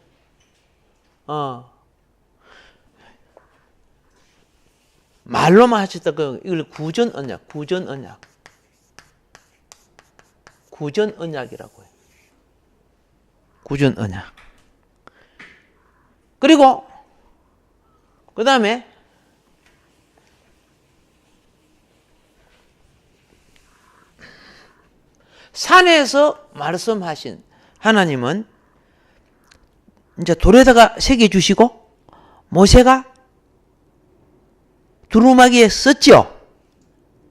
말로만 하셨다. 이걸 구전 언약이라고 해요. 구전 언약. 그리고, 그 다음에, 산에서 말씀하신 하나님은 이제 돌에다가 새겨주시고, 모세가 두루마기에 썼죠?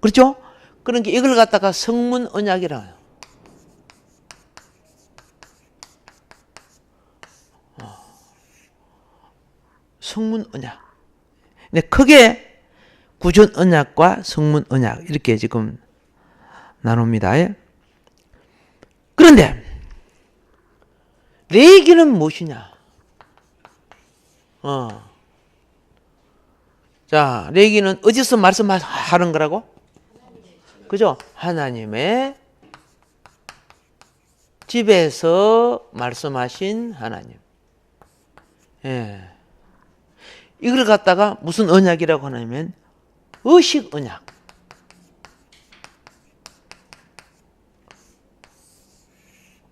그렇죠? 그러니까 이걸 갖다가 성문 언약이라 해요. 성문 언약. 근데 크게 구전 언약과 성문 언약 이렇게 지금 나눕니다. 그런데 레위기는 무엇이냐? 자, 레위기는 어디서 말씀하는 거라고? 그죠? 하나님의 집에서 말씀하신 하나님. 예. 이걸 갖다가 무슨 언약이라고 하냐면 의식 언약.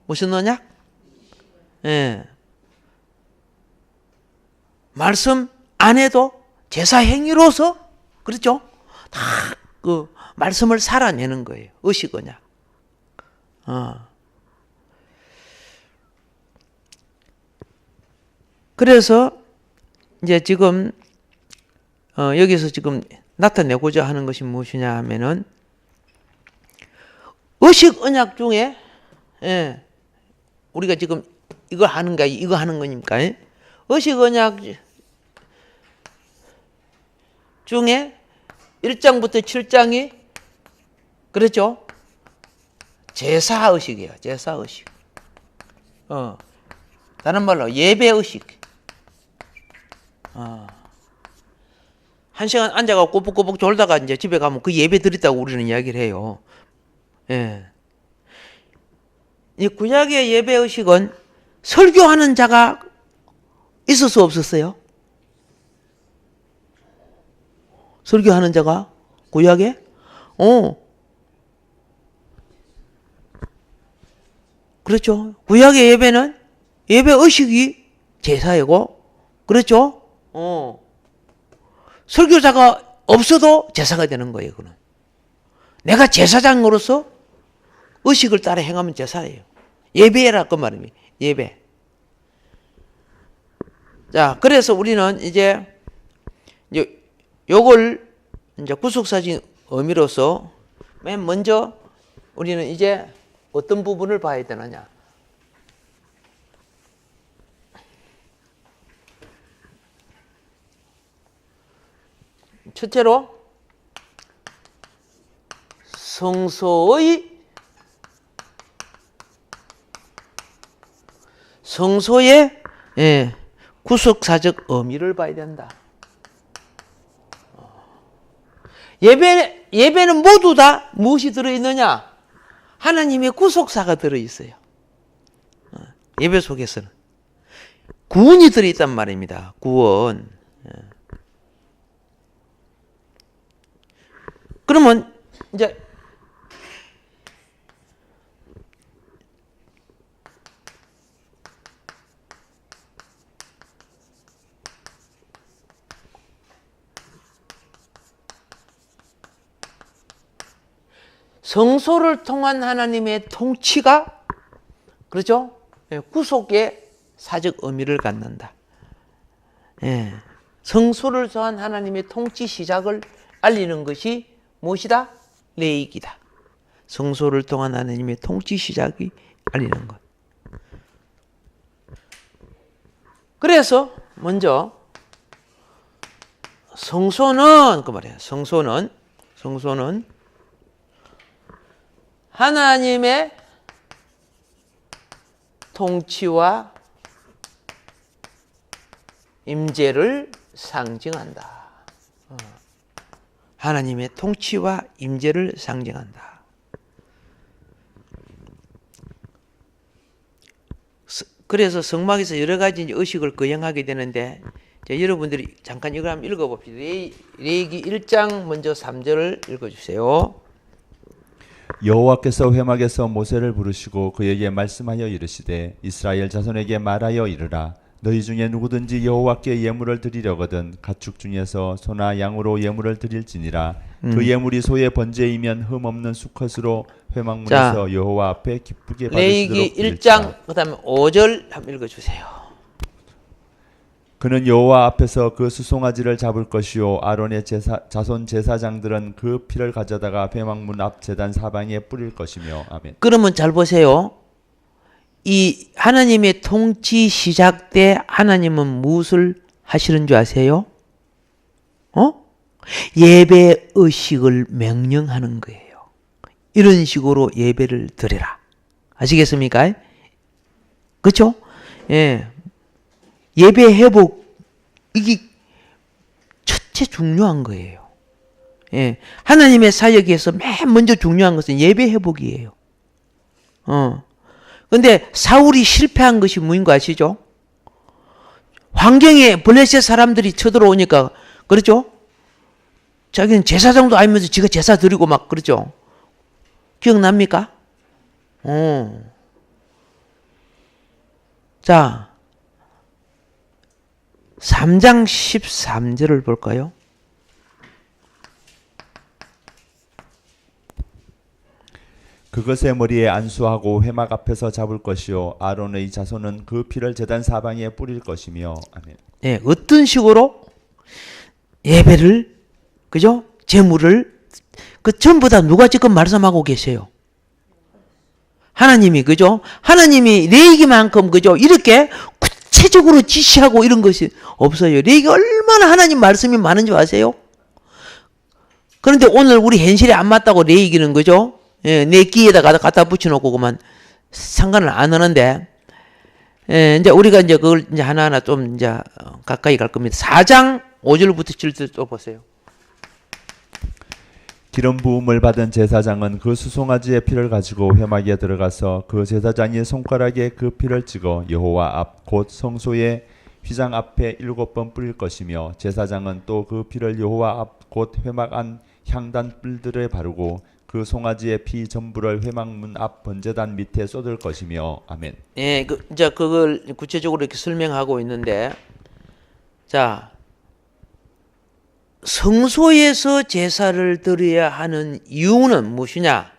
무슨 언약? 예. 말씀 안 해도 제사 행위로서 그렇죠? 다 그 말씀을 살아내는 거예요. 의식 언약. 그래서 이제 지금 여기서 지금 나타내고자 하는 것이 무엇이냐 하면은 의식 언약 중에 우리가 지금 이거 하는 거니까 의식 언약 중에 1장부터 7장이 그렇죠? 제사의식이에요. 제사의식. 다른 말로 예배의식. 한 시간 앉아가 꼬북꼬북 졸다가 이제 집에 가면 그 예배 드렸다고 우리는 이야기를 해요. 예. 이 구약의 예배의식은 설교하는 자가 있을 수 없었어요. 설교하는 자가 구약에? 그렇죠. 구약의 예배는 예배의식이 제사이고, 그렇죠? 설교자가 없어도 제사가 되는 거예요, 그는. 내가 제사장으로서 의식을 따라 행하면 제사예요. 예배라 그 말입니다. 예배. 자, 그래서 우리는 이제 요걸 이제 구속사진 의미로서 맨 먼저 우리는 이제 어떤 부분을 봐야 되느냐. 첫째로 성소의 구속사적 의미를 봐야 된다. 예배는 모두 다 무엇이 들어있느냐? 하나님의 구속사가 들어있어요. 예배 속에서는 구원이 들어있단 말입니다. 구원. 그러면 이제 성소를 통한 하나님의 통치가 그렇죠? 구속의 사적 의미를 갖는다. 성소를 통한 하나님의 통치 시작을 알리는 것이 무엇이다? 레위기다. 성소를 통한 하나님의 통치 시작이 알리는 것. 그래서 먼저 성소는 그 말이에요. 성소는 하나님의 통치와 임재를 상징한다. 하나님의 통치와 임재를 상징한다. 그래서 성막에서 여러 가지 의식을 거행하게 되는데, 여러분들이 잠깐 이걸 한번 읽어봅시다. 레위기 1장 먼저 3절을 읽어주세요. 여호와께서 회막에서 모세를 부르시고 그에게 말씀하여 이르시되 이스라엘 자손에게 말하여 이르라. 너희 중에 누구든지 여호와께 예물을 드리려거든 가축 중에서 소나 양으로 예물을 드릴지니라. 그 예물이 소의 번제이면 흠없는 수컷으로 회막문에서 여호와 앞에 기쁘게 받으시도록 레위기 드릴지라. 1장 그다음에 5절 한번 읽어주세요. 그는 여호와 앞에서 그 수송아지를 잡을 것이요 아론의 자손 제사장들은 그 피를 가져다가 회막문 앞 제단 사방에 뿌릴 것이며. 아멘. 그러면 잘 보세요. 이 하나님의 통치 시작 때 하나님은 무엇을 하시는 줄 아세요? 예배 의식을 명령하는 거예요. 이런 식으로 예배를 드려라. 아시겠습니까? 그렇죠? 예. 예배 회복, 이게 첫째 중요한 거예요. 예. 하나님의 사역에서 맨 먼저 중요한 것은 예배 회복이에요. 근데 사울이 실패한 것이 뭐인 거 아시죠? 환경에 블레셋 사람들이 쳐들어오니까, 그렇죠? 자기는 제사장도 아니면서 지가 제사 드리고 막 그러죠. 기억납니까? 자, 3장 13절을 볼까요? 그것의 머리에 안수하고 회막 앞에서 잡을 것이요 아론의 자손은 그 피를 제단 사방에 뿌릴 것이며. 아멘. 예, 어떤 식으로 예배를, 그죠? 제물을, 그 전부 다 누가 지금 말씀하고 계세요? 하나님이, 그죠? 하나님이 레위기만큼, 그죠? 이렇게 구체적으로 지시하고 이런 것이 없어요. 레위기 얼마나 하나님 말씀이 많은 줄 아세요? 그런데 오늘 우리 현실에 안 맞다고 레위기는, 그죠? 예, 내 귀에다 갖다 붙여놓고 그만 상관을 안 하는데, 예, 이제 우리가 이제 그걸 이제 하나하나 좀 이제 가까이 갈 겁니다. 4장 5절부터 7절 또 보세요. 기름 부음을 받은 제사장은 그 수송아지의 피를 가지고 회막에 들어가서 그 제사장이 손가락에 그 피를 찍어 여호와 앞 곧 성소의 휘장 앞에 7번 뿌릴 것이며 제사장은 또 그 피를 여호와 앞 곧 회막 안 향단 뿔들에 바르고 그 송아지의 피 전부를 회막문 앞 번제단 밑에 쏟을 것이며. 아멘. 예, 이제 그걸 구체적으로 이렇게 설명하고 있는데, 자, 성소에서 제사를 드려야 하는 이유는 무엇이냐?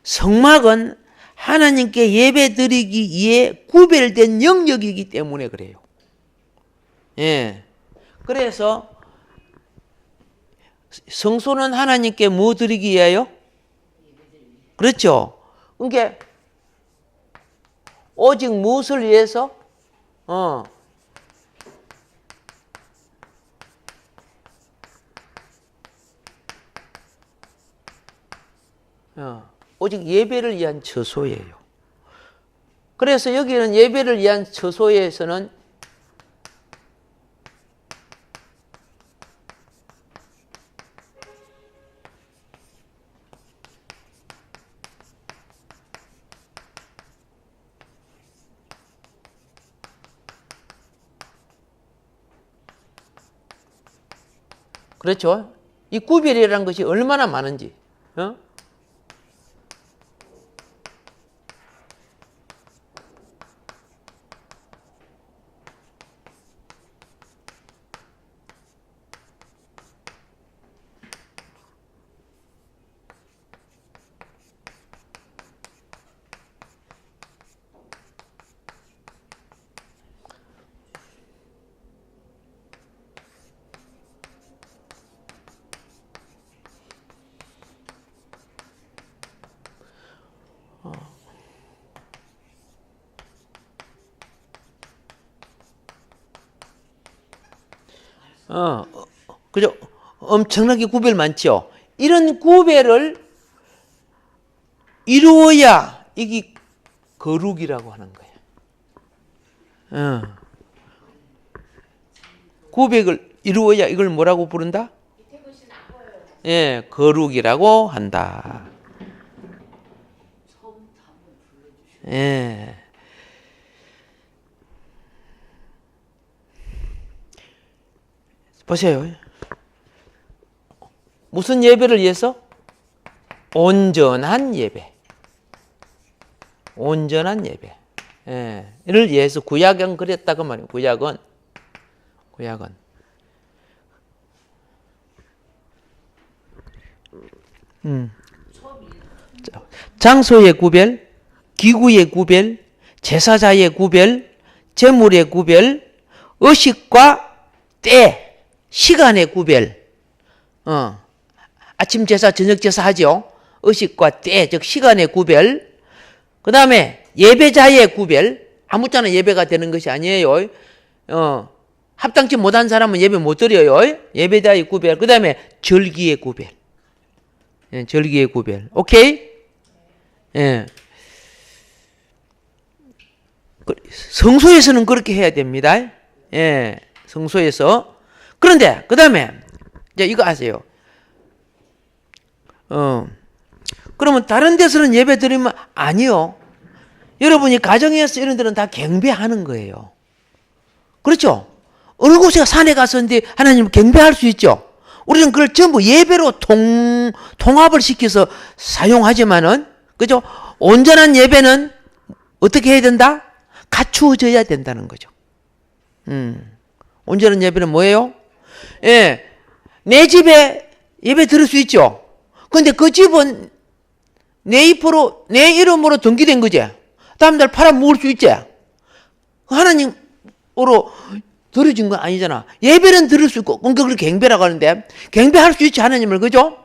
성막은 하나님께 예배 드리기에 구별된 영역이기 때문에 그래요. 예. 그래서 성소는 하나님께 뭐 드리기 위하여? 그렇죠. 그러니까 오직 무엇을 위해서? 오직 예배를 위한 처소예요. 그래서 여기는 예배를 위한 처소에서는 그렇죠. 이 구별이라는 것이 얼마나 많은지. 그죠? 엄청나게 구별 많죠? 이런 구별을 이루어야 이게 거룩이라고 하는 거예요. 구백을 이루어야 이걸 뭐라고 부른다? 예, 거룩이라고 한다. 예. 보세요. 무슨 예배를 위해서? 온전한 예배. 온전한 예배. 예. 이를 위해서 구약은 그랬다고 말이에요. 구약은. 장소의 구별, 기구의 구별, 제사자의 구별, 제물의 구별, 의식과 때, 시간의 구별. 아침 제사, 저녁 제사 하죠. 의식과 때, 즉 시간의 구별. 그 다음에 예배자의 구별. 아무짝나 예배가 되는 것이 아니에요. 합당치 못한 사람은 예배 못 드려요. 예배자의 구별. 그 다음에 절기의 구별. 예, 절기의 구별. 오케이? 예. 성소에서는 그렇게 해야 됩니다. 예, 성소에서. 그런데 그 다음에 이제 이거 아세요? 그러면 다른 데서는 예배 드리면 아니요. 여러분이 가정에서 이런 데는 다 경배하는 거예요. 그렇죠? 어느 곳에 산에 갔었는데 하나님 경배할 수 있죠. 우리는 그걸 전부 예배로 통합을 시켜서 사용하지만은, 그죠? 온전한 예배는 어떻게 해야 된다? 갖추어져야 된다는 거죠. 온전한 예배는 뭐예요? 예, 내 집에 예배 드릴 수 있죠. 근데 그 집은 내 이름으로 등기된 거지. 다음날 팔아먹을 수 있지. 하나님으로 드려진 건 아니잖아. 예배는 드릴 수 있고, 그걸 경배라고 하는데, 경배할 수 있지, 하나님을, 그죠?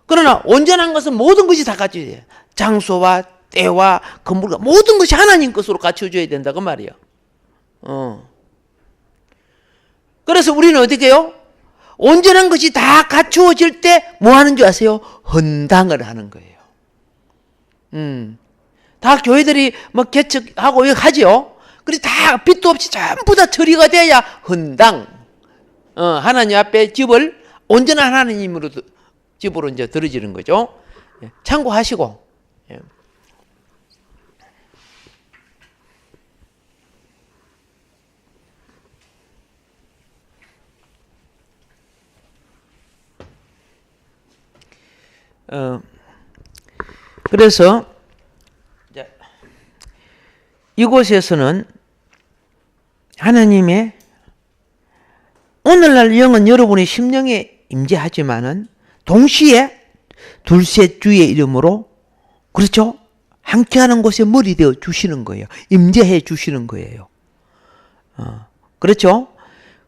그러나 온전한 것은 모든 것이 다 갖춰야 돼. 장소와 때와 건물과 모든 것이 하나님 것으로 갖춰줘야 된다, 그 말이야. 그래서 우리는 어떻게 해요? 온전한 것이 다 갖추어질 때 뭐 하는 줄 아세요? 헌당을 하는 거예요. 다 교회들이 뭐 개척하고 이거 하죠. 그래서 다 빚도 없이 전부 다 처리가 돼야 헌당. 하나님 앞에 집을 온전한 하나님으로 집으로 이제 들어지는 거죠. 참고하시고. 그래서 이곳에서는 하나님의 오늘날 영은 여러분의 심령에 임재하지만은 동시에 둘째 주의 이름으로, 그렇죠? 함께하는 곳에 머리 되어 주시는 거예요. 임재해 주시는 거예요. 그렇죠?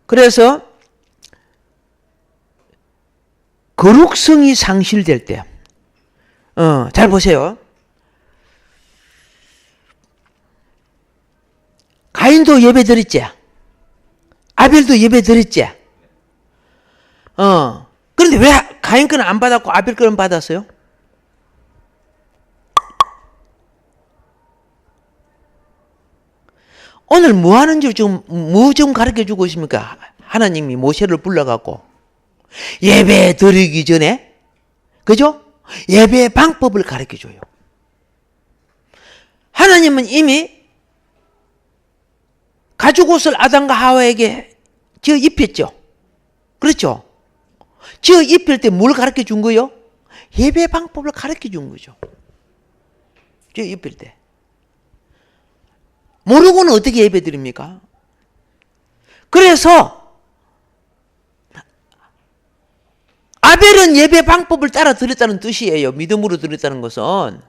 그래서 거룩성이 상실될 때, 잘 보세요. 가인도 예배 드렸지? 아벨도 예배 드렸지? 그런데 왜 가인 거는 안 받았고 아벨 거는 받았어요? 오늘 뭐 하는지 뭐 좀 가르쳐 주고 있습니까? 하나님이 모세를 불러갖고 예배 드리기 전에, 그죠? 예배의 방법을 가르쳐 줘요. 하나님은 이미 가죽 옷을 아담과 하와에게 지어 입혔죠. 그렇죠? 지어 입힐 때 뭘 가르쳐 준 거예요? 예배 방법을 가르쳐 준 거죠. 지어 입힐 때. 모르고는 어떻게 예배 드립니까? 그래서 아벨은 예배 방법을 따라 드렸다는 뜻이에요. 믿음으로 드렸다는 것은.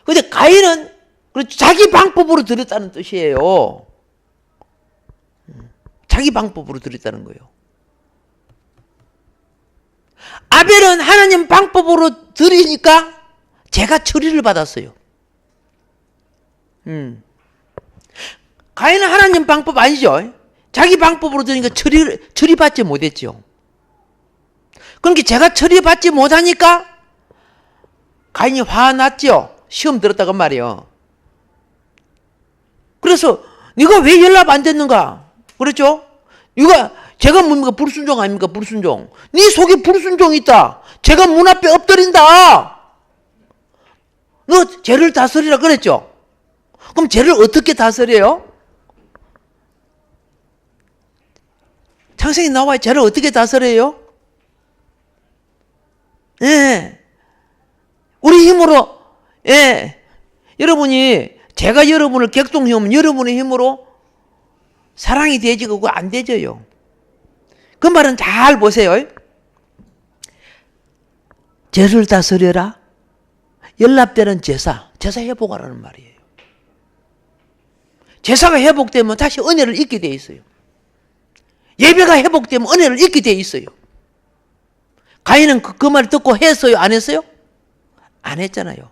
그런데 가인은 자기 방법으로 드렸다는 뜻이에요. 자기 방법으로 드렸다는 거예요. 아벨은 하나님 방법으로 드리니까 제가 처리를 받았어요. 가인은 하나님 방법 아니죠. 자기 방법으로 드리니까 처리받지 못했죠. 그러니까 제가 처리받지 못하니까 가인이 화났죠. 시험 들었다고 말이에요. 그래서 네가 왜 연락 안 됐는가? 그렇죠? 제가 뭡니까? 불순종 아닙니까? 불순종. 네 속에 불순종이 있다. 제가 문 앞에 엎드린다. 너 죄를 다스리라 그랬죠? 그럼 죄를 어떻게 다스려요? 창세기 나와요. 죄를 어떻게 다스려요? 예. 우리 힘으로, 예. 여러분이, 제가 여러분을 격동시키면 여러분의 힘으로 사랑이 되지고 그거 안 되져요. 그 말은 잘 보세요. 죄를 다스려라. 연락되는 제사 회복하라는 말이에요. 제사가 회복되면 다시 은혜를 잊게 돼 있어요. 예배가 회복되면 은혜를 잊게 돼 있어요. 가인은 그 말을 듣고 했어요? 안 했어요? 안 했잖아요.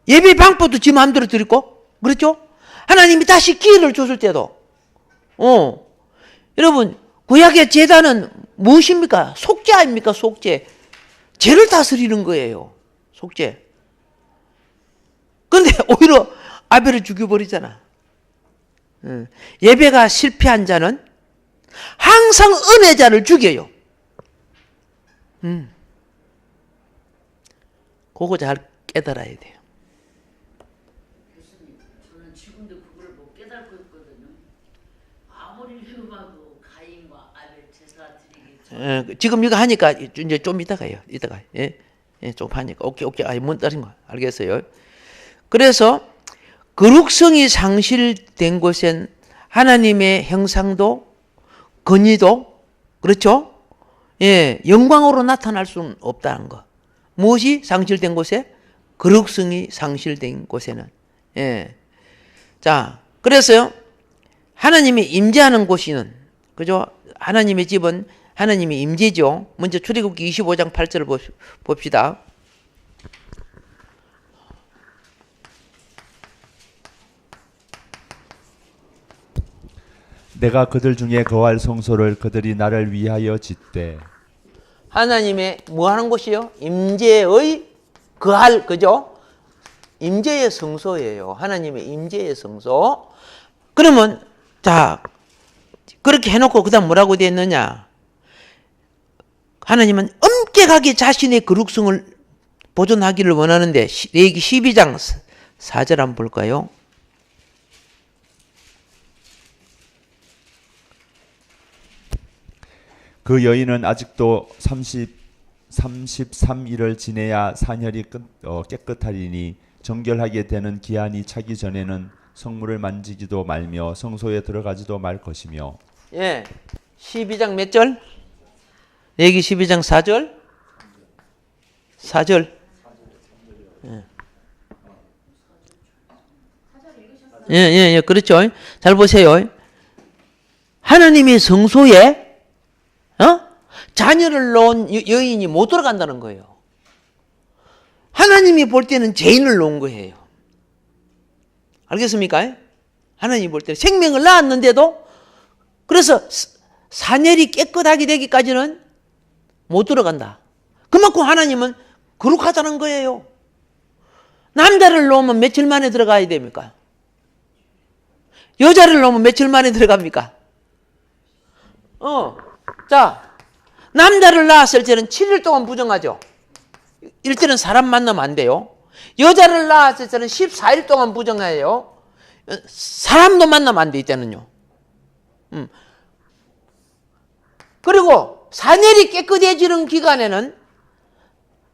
예배 방법도 지 마음대로 드리고, 그렇죠? 하나님이 다시 기회를 줬을 때도, 여러분, 구약의 제단은 무엇입니까? 속죄 아닙니까? 속죄. 죄를 다스리는 거예요. 속죄. 그런데 오히려 아벨을 죽여버리잖아. 예배가 실패한 자는 항상 은혜자를 죽여요. 그거 잘 깨달아야 돼요. 교수님, 저는 지금도 그걸 못 깨닫고 있거든요. 아무리 해봐도 가인과 아벨 제사 드리기 지금 이거 하니까 이제 좀 이따가요. 이따가. 예, 좀 하니까. 오케이. 아이, 뭔 다른 거. 알겠어요. 그래서 거룩성이 상실된 곳엔 하나님의 형상도 권위도 그렇죠? 예, 영광으로 나타날 수는 없다는 거. 무엇이 상실된 곳에? 거룩성이 상실된 곳에는. 예. 자, 그래서요. 하나님이 임재하는 곳이는 그죠? 하나님의 집은 하나님의 임재죠. 먼저 출애굽기 25장 8절을 봅시다. 내가 그들 중에 거할 성소를 그들이 나를 위하여 짓되. 하나님의 뭐 하는 곳이요? 임재의 거할, 그죠? 임재의 성소예요. 하나님의 임재의 성소. 그러면 자, 그렇게 해놓고 그 다음 뭐라고 되어 있느냐? 하나님은 엄격하게 자신의 거룩성을 보존하기를 원하는데 레위기 12장 4절 한번 볼까요? 그 여인은 아직도 33일을 지내야 산혈이 깨끗하리니 정결하게 되는 기한이 차기 전에는 성물을 만지지도 말며 성소에 들어가지도 말 것이며. 예, 12장 몇 절? 레위기 12장 4절? 4절. 예, 그렇죠. 잘 보세요. 하나님의 성소에 자녀를 놓은 여인이 못 들어간다는 거예요. 하나님이 볼 때는 죄인을 놓은 거예요. 알겠습니까? 하나님이 볼 때는 생명을 낳았는데도 그래서 사ner이 깨끗하게 되기까지는 못 들어간다. 그만큼 하나님은 거룩하다는 거예요. 남자를 놓으면 며칠 만에 들어가야 됩니까? 여자를 놓으면 며칠 만에 들어갑니까? 자, 남자를 낳았을 때는 7일 동안 부정하죠. 일단은 사람 만나면 안 돼요. 여자를 낳았을 때는 14일 동안 부정해요. 사람도 만나면 안 돼, 이때는요. 그리고 사ner이 깨끗해지는 기간에는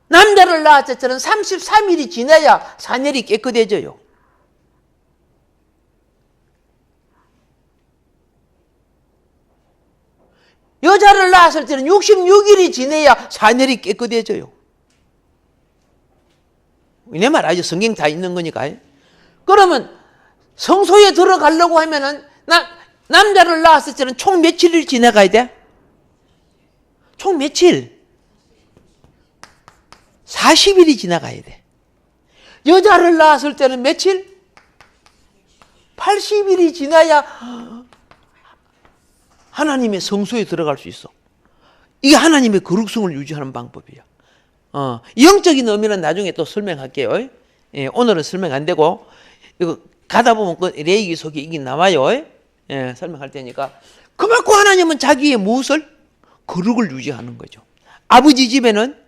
남자를 낳았을 때는 33일이 지나야 사ner이 깨끗해져요. 여자를 낳았을 때는 66일이 지내야 사ner이 깨끗해져요. 내 말 알죠? 성경 다 있는 거니까. 그러면 성소에 들어가려고 하면은 남자를 낳았을 때는 총 며칠을 지나가야 돼? 총 며칠? 40일이 지나가야 돼. 여자를 낳았을 때는 며칠? 80일이 지나야 하나님의 성소에 들어갈 수 있어. 이게 하나님의 거룩성을 유지하는 방법이야. 영적인 의미는 나중에 또 설명할게요. 예, 오늘은 설명 안 되고 이거 가다 보면 그 레위기 속에 이게 나와요. 예, 설명할 테니까 그만큼 하나님은 자기의 무엇을 거룩을 유지하는 거죠. 아버지 집에는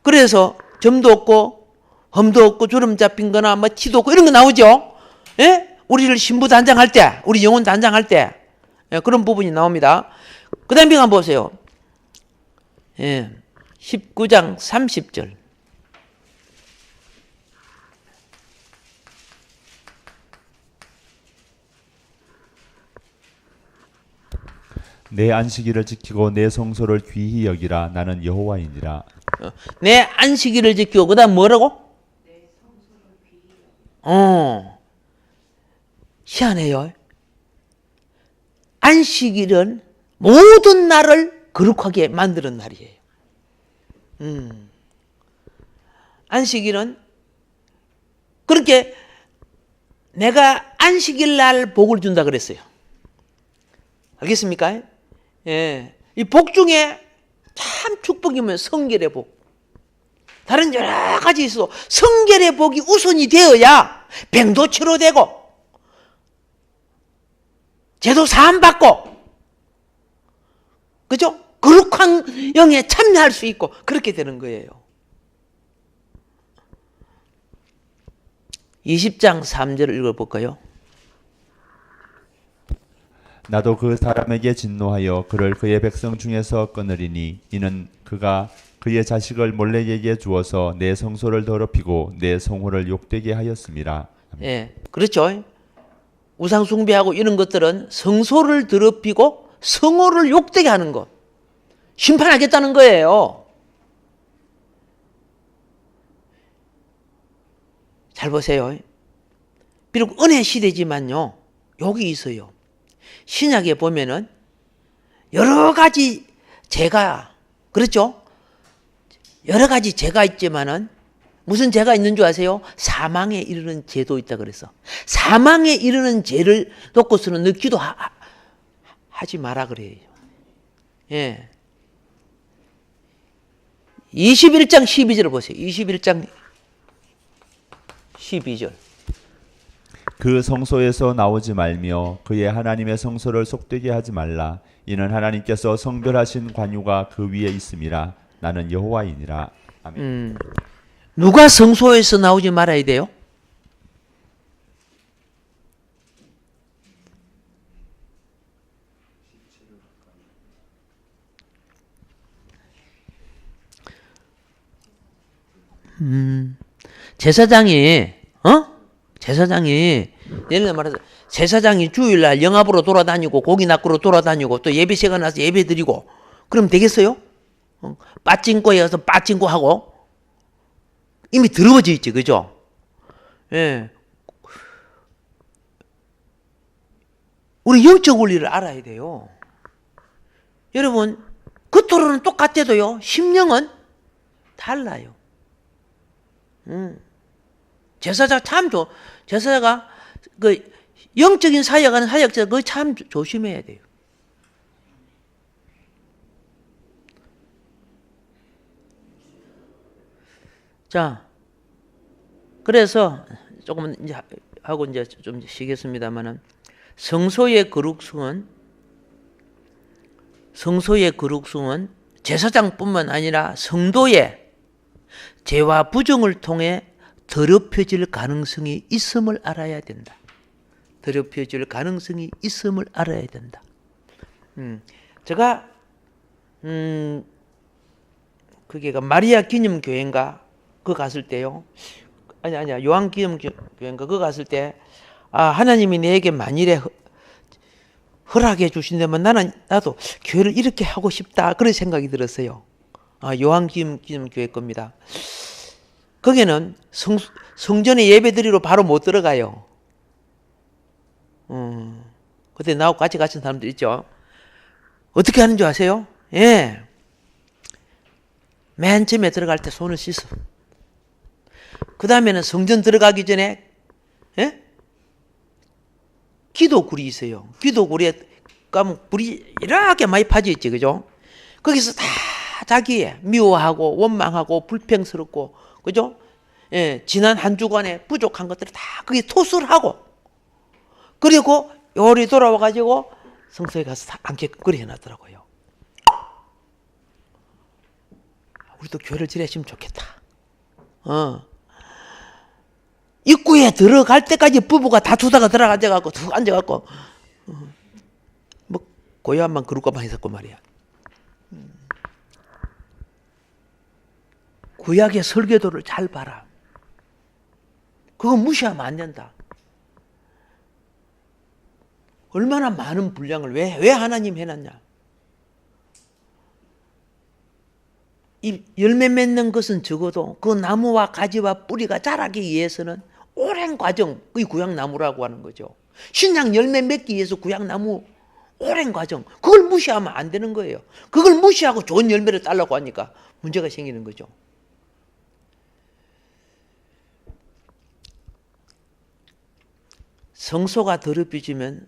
그래서 점도 없고 험도 없고 주름 잡힌 거나 뭐 티도 없고 이런 거 나오죠. 예? 우리를 신부 단장할 때, 우리 영혼 단장할 때 예, 그런 부분이 나옵니다. 그 다음에 한번 보세요. 예, 19장 30절. 내 안식일을 지키고 내 성소를 귀히 여기라. 나는 여호와이니라. 내 안식일을 지키고 그 다음 뭐라고? 희한해요. 안식일은 모든 날을 거룩하게 만드는 날이에요. 안식일은 그렇게 내가 안식일 날 복을 준다 그랬어요. 알겠습니까? 예. 이 복 중에 참 축복이면 성결의 복. 다른 여러 가지 있어도 성결의 복이 우선이 되어야 병도 치료되고 죄도 사함받고 그죠? 거룩한 영에 참여할 수 있고 그렇게 되는 거예요. 20장 3절을 읽어볼까요? 나도 그 사람에게 진노하여 그를 그의 백성 중에서 끊으리니 이는 그가 그의 자식을 몰렉에게 주어서 내 성소를 더럽히고 내 성호를 욕되게 하였음이라. 예, 그렇죠. 우상 숭배하고 이런 것들은 성소를 더럽히고 성호를 욕되게 하는 것. 심판하겠다는 거예요. 잘 보세요. 비록 은혜 시대지만요. 욕이 있어요. 신약에 보면은 여러 가지 죄가 그렇죠? 여러 가지 죄가 있지만은 무슨 죄가 있는 줄 아세요? 사망에 이르는 죄도 있다 그랬어. 사망에 이르는 죄를 놓고서는 너 기도하지 마라 그래요. 예. 21장 12절을 보세요. 21장 12절. 그 성소에서 나오지 말며 그의 하나님의 성소를 속되게 하지 말라. 이는 하나님께서 성별하신 관유가 그 위에 있음이라. 나는 여호와이니라. 아멘. 누가 성소에서 나오지 말아야 돼요? 제사장이 예를 들어 말해서 제사장이 주일날 영합으로 돌아다니고 고기 낚으러 돌아다니고 또 예배 시간 나서 예배 드리고 그럼 되겠어요? 빠찡꼬에 가서 빠찡꼬 하고 이미 더러워져 있지, 그죠? 예. 우리 영적 원리를 알아야 돼요. 여러분, 겉으로는 똑같아도요, 심령은 달라요. 제사자 참 제사자가 그 영적인 사역하는 사역자 그거 참 조심해야 돼요. 자, 그래서 조금 이제 하고 이제 좀 쉬겠습니다만은 성소의 거룩성은 제사장뿐만 아니라 성도의 죄와 부정을 통해 더럽혀질 가능성이 있음을 알아야 된다. 더럽혀질 가능성이 있음을 알아야 된다. 제가 그게가 마리아 기념교회인가 그 갔을 때요. 아니야 요한 기념교회인가 그 갔을 때 하나님이 내게 만일에 허락해 주신다면 나도 교회를 이렇게 하고 싶다 그런 생각이 들었어요. 요한 기념교회 겁니다. 거기는 성전에 예배드리러 바로 못 들어가요. 그때 나하고 같이 가신 사람들 있죠. 어떻게 하는 줄 아세요? 예. 맨 처음에 들어갈 때 손을 씻어. 그 다음에는 성전 들어가기 전에 예? 기도굴이 있어요. 기도굴에 가면 불이 이렇게 많이 파져 있지, 그죠? 거기서 다 자기 미워하고 원망하고 불평스럽고 그죠? 지난 한 주간에 부족한 것들을 다 거기 토스를 하고, 그리고 요리 돌아와 가지고 성소에 가서 다 앉게 그리 해놨더라고요. 우리도 교회를 지내시면 좋겠다. 입구에 들어갈 때까지 부부가 다투다가 들어가져갖고 툭 앉아갖고 뭐 고요한만 그럴까만 했었고 말이야. 구약의 설계도를 잘 봐라. 그거 무시하면 안 된다. 얼마나 많은 분량을 왜 하나님 해놨냐. 이 열매 맺는 것은 적어도 그 나무와 가지와 뿌리가 자라기 위해서는 오랜 과정, 이 구약나무라고 하는 거죠. 신약 열매 맺기 위해서 구약나무 오랜 과정, 그걸 무시하면 안 되는 거예요. 그걸 무시하고 좋은 열매를 따려고 하니까 문제가 생기는 거죠. 성소가 더럽혀지면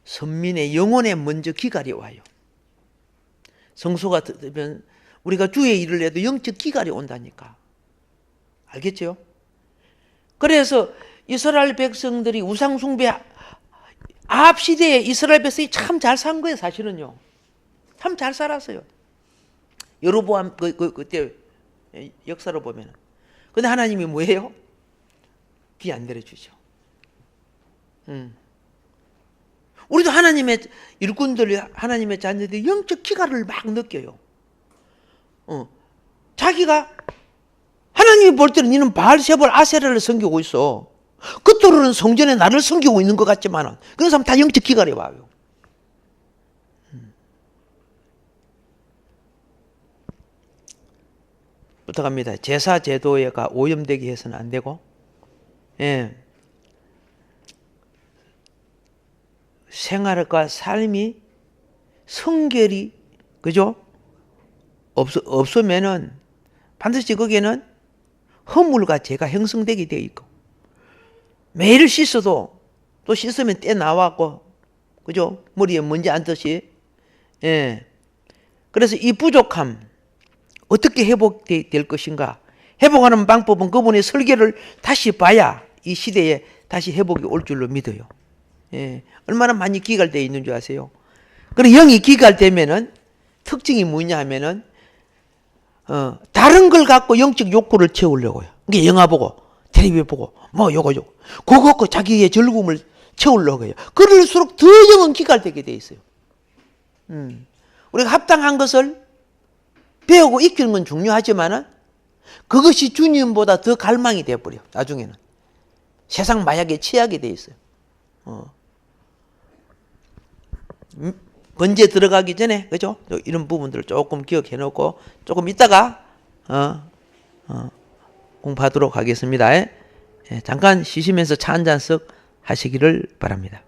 선민의 영혼에 먼저 기갈이 와요. 성소가 더럽히면 우리가 주의 일을 해도 영적 기갈이 온다니까. 알겠죠? 그래서 이스라엘 백성들이 우상숭배 아합 시대에 이스라엘 백성이 참 잘 산 거예요. 사실은요. 참 잘 살았어요. 여로보암 그때 역사로 보면. 근데 하나님이 뭐예요? 귀 안 내려주죠. 우리도 하나님의 일꾼들이, 하나님의 자녀들이 영적 기갈을 막 느껴요. 자기가 하나님이 볼 때는 니는 바알세볼 아세라를 섬기고 있어. 겉으로는 성전에 나를 섬기고 있는 것 같지만 그런 사람 다 영적 기갈이 와요. 부탁합니다. 제사 제도가 오염되게 해서는 안 되고, 생활과 삶이 성결이, 그죠? 없으면은 반드시 거기에는 허물과 죄가 형성되게 되어 있고, 매일 씻어도 또 씻으면 때 나왔고, 그죠? 머리에 먼지 앉듯이. 그래서 이 부족함 어떻게 회복될 것인가? 회복하는 방법은 그분의 설계를 다시 봐야 이 시대에 다시 회복이 올 줄로 믿어요. 얼마나 많이 기갈되어 있는 줄 아세요? 그리고 영이 기갈되면은 특징이 뭐냐 하면은 다른 걸 갖고 영적 욕구를 채우려고요. 이게 영화 보고 텔레비전 보고 뭐 요거 그거 갖고 자기의 즐거움을 채우려고 해요. 그럴수록 더 영은 기갈되게 돼 있어요. 우리가 합당한 것을 배우고 익히는 건 중요하지만은 그것이 주님보다 더 갈망이 되어버려. 나중에는 세상 마약에 취하게 돼 있어요. 번제 들어가기 전에, 그죠? 이런 부분들을 조금 기억해 놓고 조금 있다가 공부하도록 하겠습니다. 잠깐 쉬시면서 차 한 잔씩 하시기를 바랍니다.